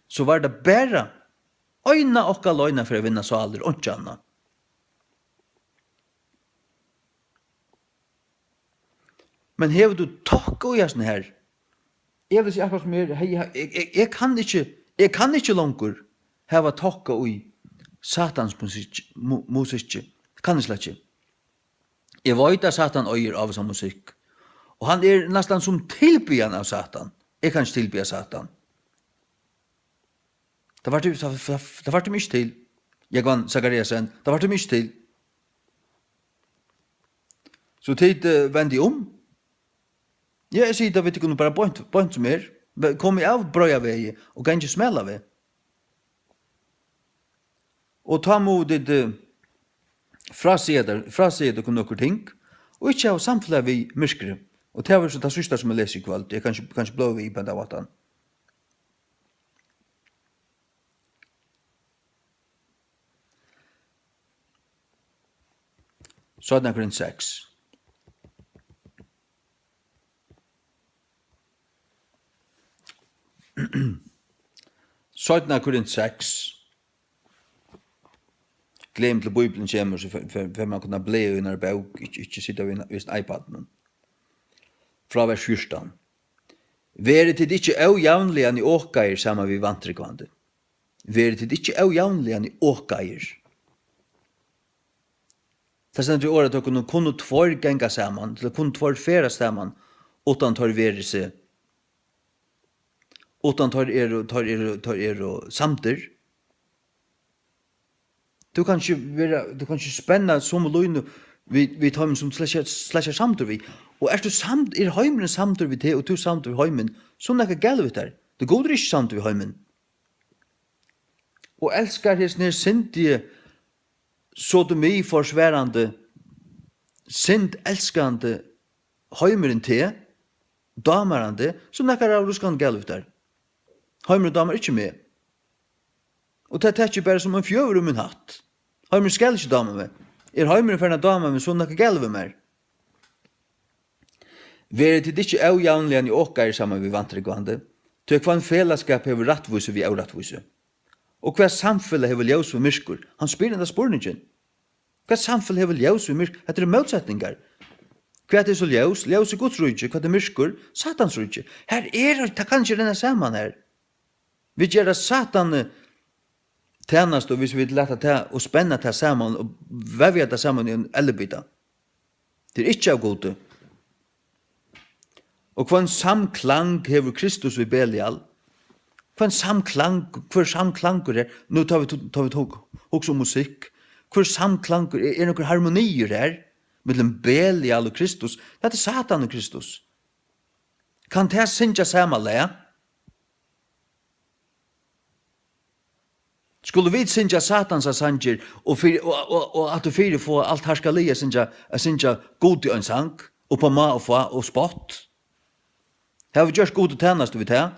så var det bare øyna okka løyna for å vinna saler, og ikke anna. Men hever du takk og jasne her? Jeg vil si akkurat som jeg kan ikke langer heva takk og i satans musikk. Kan jeg slett ikke. Jeg vet at Satan øyer av som musikk. Og han nesten som tilbyan av Satan. Jeg kan ikke tilbya Satan. Det var det mye til. Jeg vann Zachariasen. Det var det mye til. Så tid vende om. Jeg sier da vi ikke kunne bare point som kom av brøya vei og kan ikke smela vei. Og ta modet fra sida kunne noen ting, og ikke ha samfunnet vi myrskere. Og det var så det siste som jeg leser i kveld. Jeg kan ikke blå vi i på den vatan. Så er det 6. Sånn Korint 6. Glem til Bibelen kommer, så for man kunne bli i en bok, ikke sitte i en iPad. Fra vers 14. Vere til ikke avjavnlige i åkeier sammen vi vantrykvande. Vere til ikke avjavnlige i åkeier. Det er sånn at dere kunne tvær genga sammen, eller kunne tvær færa sammen, utan tar vere seg. Utan tar samter. Du kan ikke spenna som løgn vi tar som slasher samter vi. Og du samt, heimen samter vi til, og du samter vi heimen, så er det galt der. Det går ikke samter vi heimen. Og elskar hans nær sindige sodomi forsværande, sind elskande heimeren til, damerande, så nekkar av ruskan galt der. Heimer og damer ikke med. Og det er ikke bare som en fjøver min hatt. Heimer skal ikke damer med. Heimer for en damer med sånne galt ved meg. Vere til ikke avjavnlige i åker sammen vi vantrykvande, til hva en fellesskap hever rattvise vi avrattvise. Og hva samfunnet hever ljøs ved myrskur. Han spyr enda spørningen. Hva samfunnet hever ljøs ved myrskur? Dette motsetninger. Hva er så ljus? Ljus er Guds rydje, hva er myrskur? Satans rydje. Her det kan ikke renne sammen her. Vi gjør Satan tjänast och hvis vi låta det och spänna det samman och vävja det samman i en elbita. Det är inte av gode. Och vad en samklang hever Kristus vid Belial. Vad en samklang, hver samklanger är. Nu tar vi också musik. Hver samklanger är några harmonier här. Mellan Belial och Kristus. Det är Satan och Kristus. Kan det synja sammanlägga? Skulle vi synja Satans sanger och att du fyra få allt här ska lia synja god i en sang och på ma och få och spott. Har vi gjort god tjänst vid det?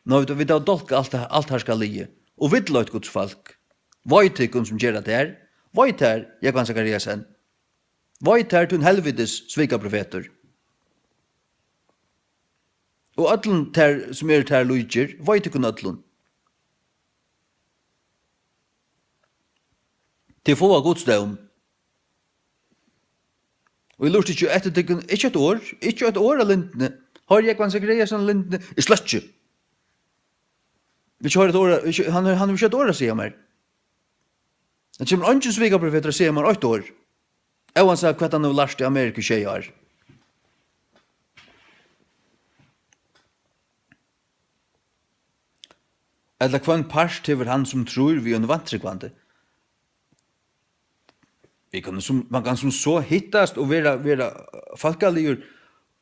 Nå vi då dolka allt här ska lia. Och vill låt Guds folk. Vojtikon som gör det här. Vojtar, jag kan säga sen. Vojtar till helvetes svika profeter. Och ödlun ter som är ter lujger, vojtikon ödlun. Til få av godsdøm. Og jeg lurte ikke etter det, ikke et år av lintene. Har jeg kvann seg sånn lintene? Jeg slett ikke. Vi har et år, han vil ikke et år å si meg. Det kommer ikke svika profeter å si meg 8 år. Jeg har sagt hva han har lært i Amerika 20 år. Eller hva en part til han som tror vi er en vantrekvante. Man kan som så hittast och vara folkaligur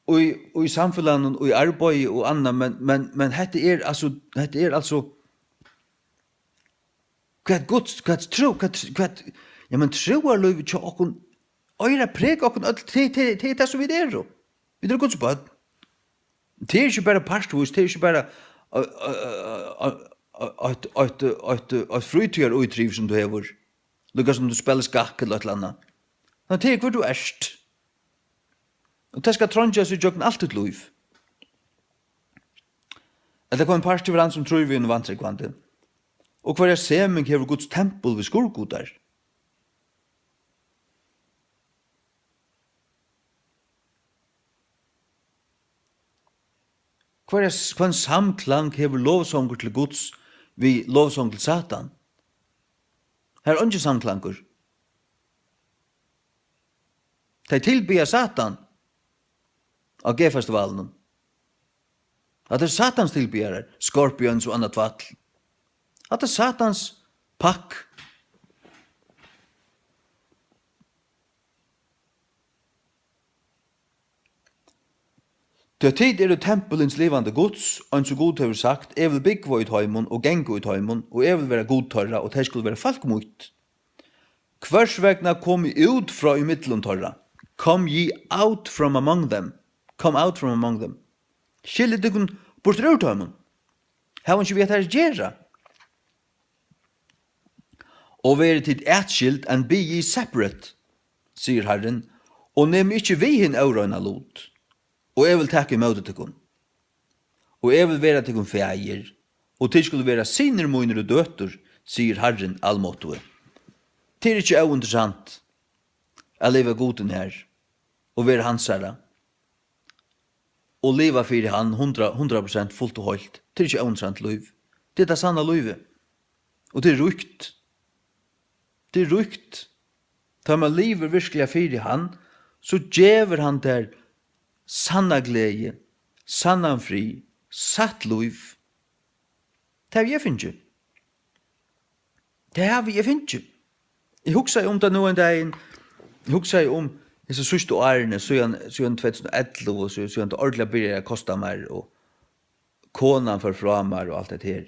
och i samfunnet och i arbeid och annat men det är alltså vad tro ja men tro är lov till och öra präg och det är så vi det då. Vi drar Guds bad. Det är ju bara pastorhus, det är ju bara att frutiga och utriv som du har. Lukka som du spelar skakk eller et eller annet. Men det hvor du erst. Og det skal trådja seg jøkken alt ut liv. Eller kom en par til hverandre som tror vi er vantrekvante. Og hver seming hever Guds tempel ved skurgodar. Hver en samklang hever lovsanger til Guds vi lovsang til Satan. Her er ikke samklanger. De tilbyr Satan av G-festivalen. At det er Satans tilbyrer, Scorpions og annat fall. At det er Satans pakk. Til tid er det tempelens levande gods, og en så god har sagt, jeg vil bygge ut heimen og genge ut heimen, og jeg vil være godtørre, og det skulle være falkmot. Hvers vegna kom I ut fra I middelen tørre. Come ye out from among them. Come out from among them. Skilje dykun bort ut heimen. Her ikke vet her gjerra. Og være tid etskilt and be ye separate, sier Herren, og nem ikke vi hin aurøyna lot. Og jeg vil takke imot til kun. Og jeg vil være til kun feir, og til skulle være sinner, moiner og døtter, sier Herren allmåttue. Det er ikke interessant å leve goden her, og være hans herre, og leve for han 100% fullt og holdt. Det er ikke interessant liv. Det er det sanne livet. Og det er rukt. Det er rukt. Da man lever virkelig for han, så gjever han der sanna glede, sanna fri, satt liv. Det har jeg finnet. Det har vi finnet. Jeg husker om det nå en dag, jeg husker om disse sørste årene, så er 2011, og så er det ordentlig begynner å koste mer, og konan for fra meg, og alt det her.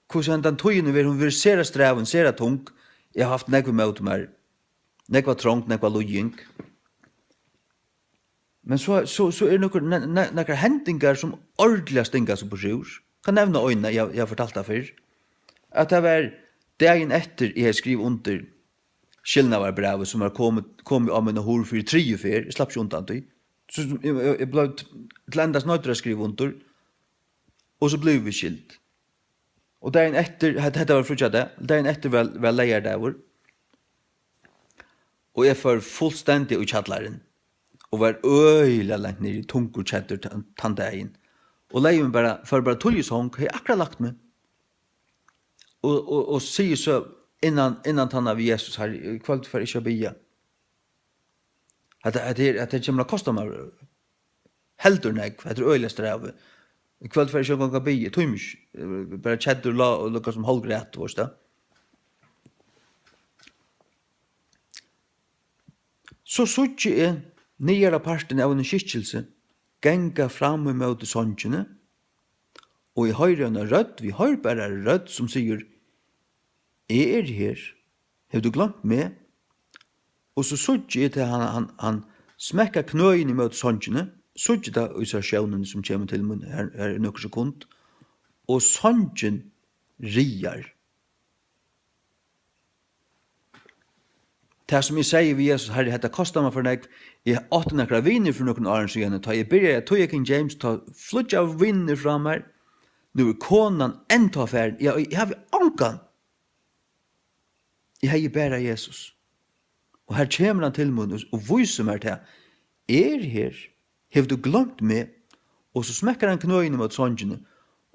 Hvordan den tøyene vil, hun vil sere streven, sere tung, jeg har haft nekve med meg, nekva trångt, nekva lojing. Men så er det noen hendinger som ordentlig stinga seg på sjur. Kan nevne øynene, jeg har fortalt det før. At det var dagen etter jeg skrev under Skilnavar-brevet som har kommet av mine hår for 3 fer. Jeg slapp ikke undan det. Så jeg ble til endas nøyder å skrive under. Og så ble vi skilt. Og dagen etter, dette var frutja det, dagen etter var leier der hvor. og jeg får fullstendig i kjallaren, og var øyla langt nere i tungur kjaddur tandegin. Og leien for bare tuljesong, har jeg akkurat lagt meg. Og sier så, innan tanna vi Jesus her, i kveld for ikke å bia. At det kommer å kosta meg heldur nek, at det er øyla strev. I kveld for ikke å ganga bia, tøymisk, bare kjaddur og lukka som halvgreit, vårs da. Så suttje jeg nyere parten av en skikkelse, genga fram i møte sånnkjene, og i høyre en rødt, vi har bare rødt som sier, jeg her, har du glemt meg? Og så suttje jeg til han smekka knøyen i møte sånnkjene, suttje da i sasjonen som kommer til mun, her er noen sekund, og sånnkjen riar. Det som jeg sier vi Jesus, herre, dette kostet meg for deg, jeg åtte nekra viner for noen åren siden, ta jeg begynner, jeg tog King James, ta flutt av viner fra meg, nå er konan enda ferd, jeg har ankan. Jeg har bare Jesus. Og her kommer han til mun, og viser meg til, her, har du glemt meg, og så smekker han knøyene mot sånnkjene,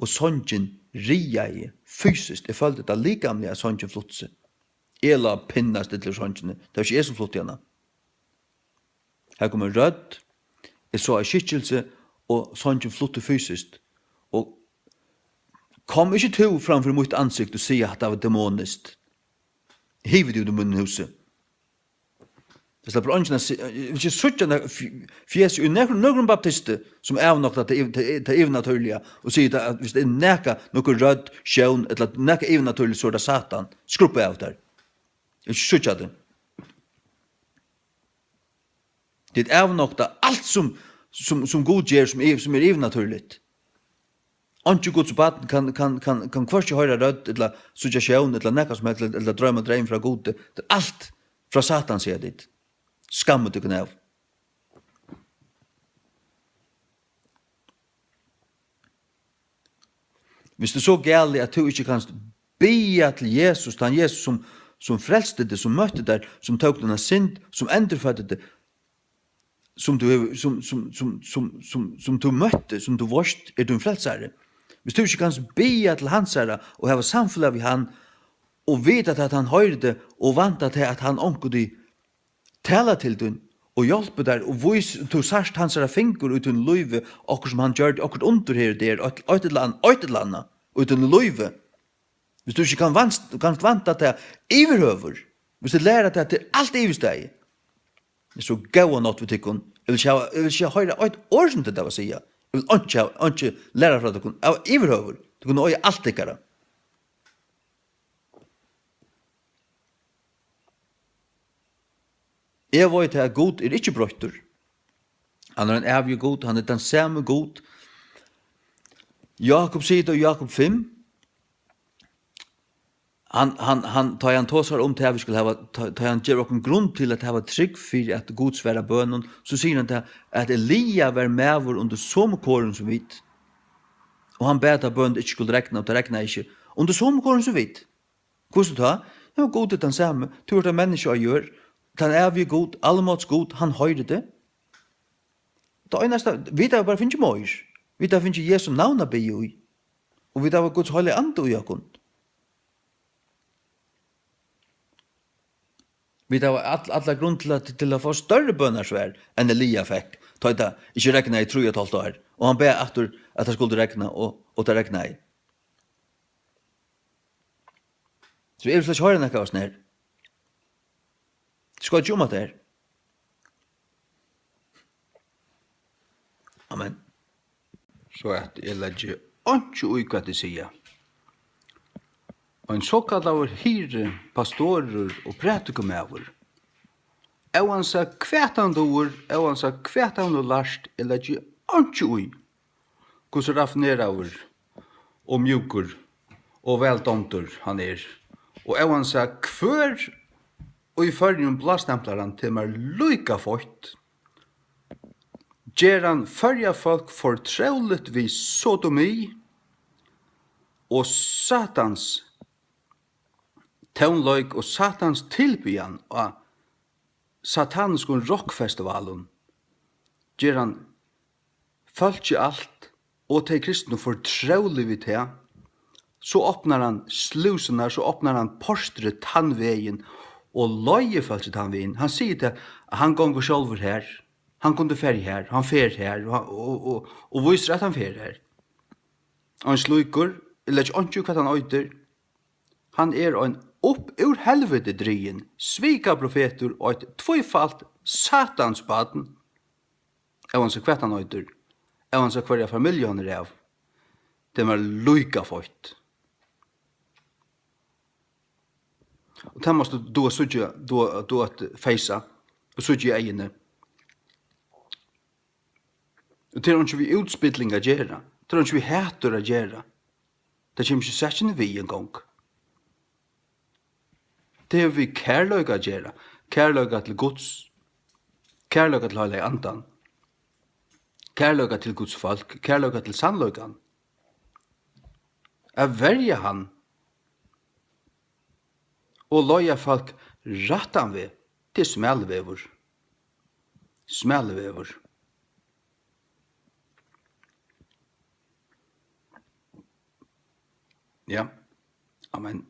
og sånnkjen rier jeg fysisk, jeg følte det likamlige sånnkjen flotse. Ela pinnast til sånnkjene, det var ikke jeg som flott igjen. Her kommer rødt, jeg så en skikkelse, og sånnkjen flotte fysisk, og kom ikke til framfor mitt ansikt og si at det var demonist. Hivet jo det munnen huset. Det slipper åndsjene, ikke suttjene fjes i noen baptister som er nok til evnaturlige, og sier at hvis det er neka noe rødt sjøen, eller neka evnaturlige, så er det satan. Skruppe av der. Ikke suttje det. Det er nok da alt som god gjør, som er evnaturligt. Anki Guds barn kan kvarski høyra rødt, eller suggestion, eller nekka som helst, eller drømme dreim fra gode. Det er alt fra Satan, sier dit. Skammet du kan av. Hvis det er så gærlig at du ikke kan bia til Jesus, han Jesus som frelste det, som møtte der, som tok denne synd, som endrefødde det, som du møtte, som du vorst, er du en frelsare. Hvis du ikke kan bia til hans herre, og hava samfunnet vi han, og vite at han høyre det, og vanta til at han omgår de tala til den, og hjelpe der, og vis, du sørst hans herre finger uten løyve, akkur som han gjør det, akkur under her der, et eller annet, uten løyve. Hvis du ikke kan vanta til iverhøver, hvis du lærer til alt iversteg, så gau not vi tykkun. Jeg vil ikke høyre et år som det var å si. Jeg vil ikke lære fra tykkun. Jeg var iverhøver. Du kunne øye alt tykkere. Jeg vet at god er ikke brøyter. Han er en evig god, han er den samme god. Jakob sier det, Jakob 5, han tar han tåsar om til at vi skulle ha, tar han gjør okken grunn til at det var trygg for at god svære bønnen, så sier han til at Elia var med under sommerkåren som vidt. Og han bet at bønnen ikke skulle rekne, og det rekna ikke. Under sommerkåren som vidt. Hvordan ta? Ja, god er den samme. Du er det menneske å gjøre. Den er vi god, allemåts god, han høyre det. Det eneste, vi da bare finner møyr. Vi da finner Jesu navn å be i. Og vi da var Guds høylige ande i akkurat. Vi da var alla grunn til å få større bønnersvær enn Elia fikk. Ta det, ikke rekna i 3,5 år. Og han ber etter at han skulle rekna, og det rekna i. Så er det slags høyre nekka oss nær. Skal ikke om at det er. Amen. Så at jeg legger ikke ui hva det sier. Og en såkalt av hyre, pastorer og prætikumæver. Og han sa kvætande ord, og han sa kvætande last, jeg legger ikke ui. Hvordan raffinerer og mjukur og veldomter han er. Og han sa kvør og i førjen blastemplar han til meg lyka fort. Gjer han førja folk fortraulet vid sodomi og satans tånløyk og satans tilbyan av sataniskun rockfestivalen ger han folk i alt, og til kristne får traulig vid det, så åpnar han slusen så åpnar han porstret tannvegen, og løye folk til tannvegen. Han sier til at han gonger sjolver her, han kunde ferie her, han fer her, og viser at han fer her. Og han sluker, eller ikke åndsju hva han øyder, han en upp ur helvete drien, svika profeter og et tvøyfalt satansbaden. Og han så hva han øyder, og han så hva familie han av. Det var luika fort. Og det måste du sudja, du at feisa, og sudja egene. Og det ikke vi utspilling å gjøre, det ikke vi hæter å gjøre. Det kommer ikke sætten vi en gang. Det er vi kærløyga å gjøre, kærløyga til Guds, kærløyga til Heilig Andan, kærløyga til Guds folk, kærløyga til sannløygan. Jeg verger han, og løya folk rattan ved til smelvever. Smelvever. Ja, amen.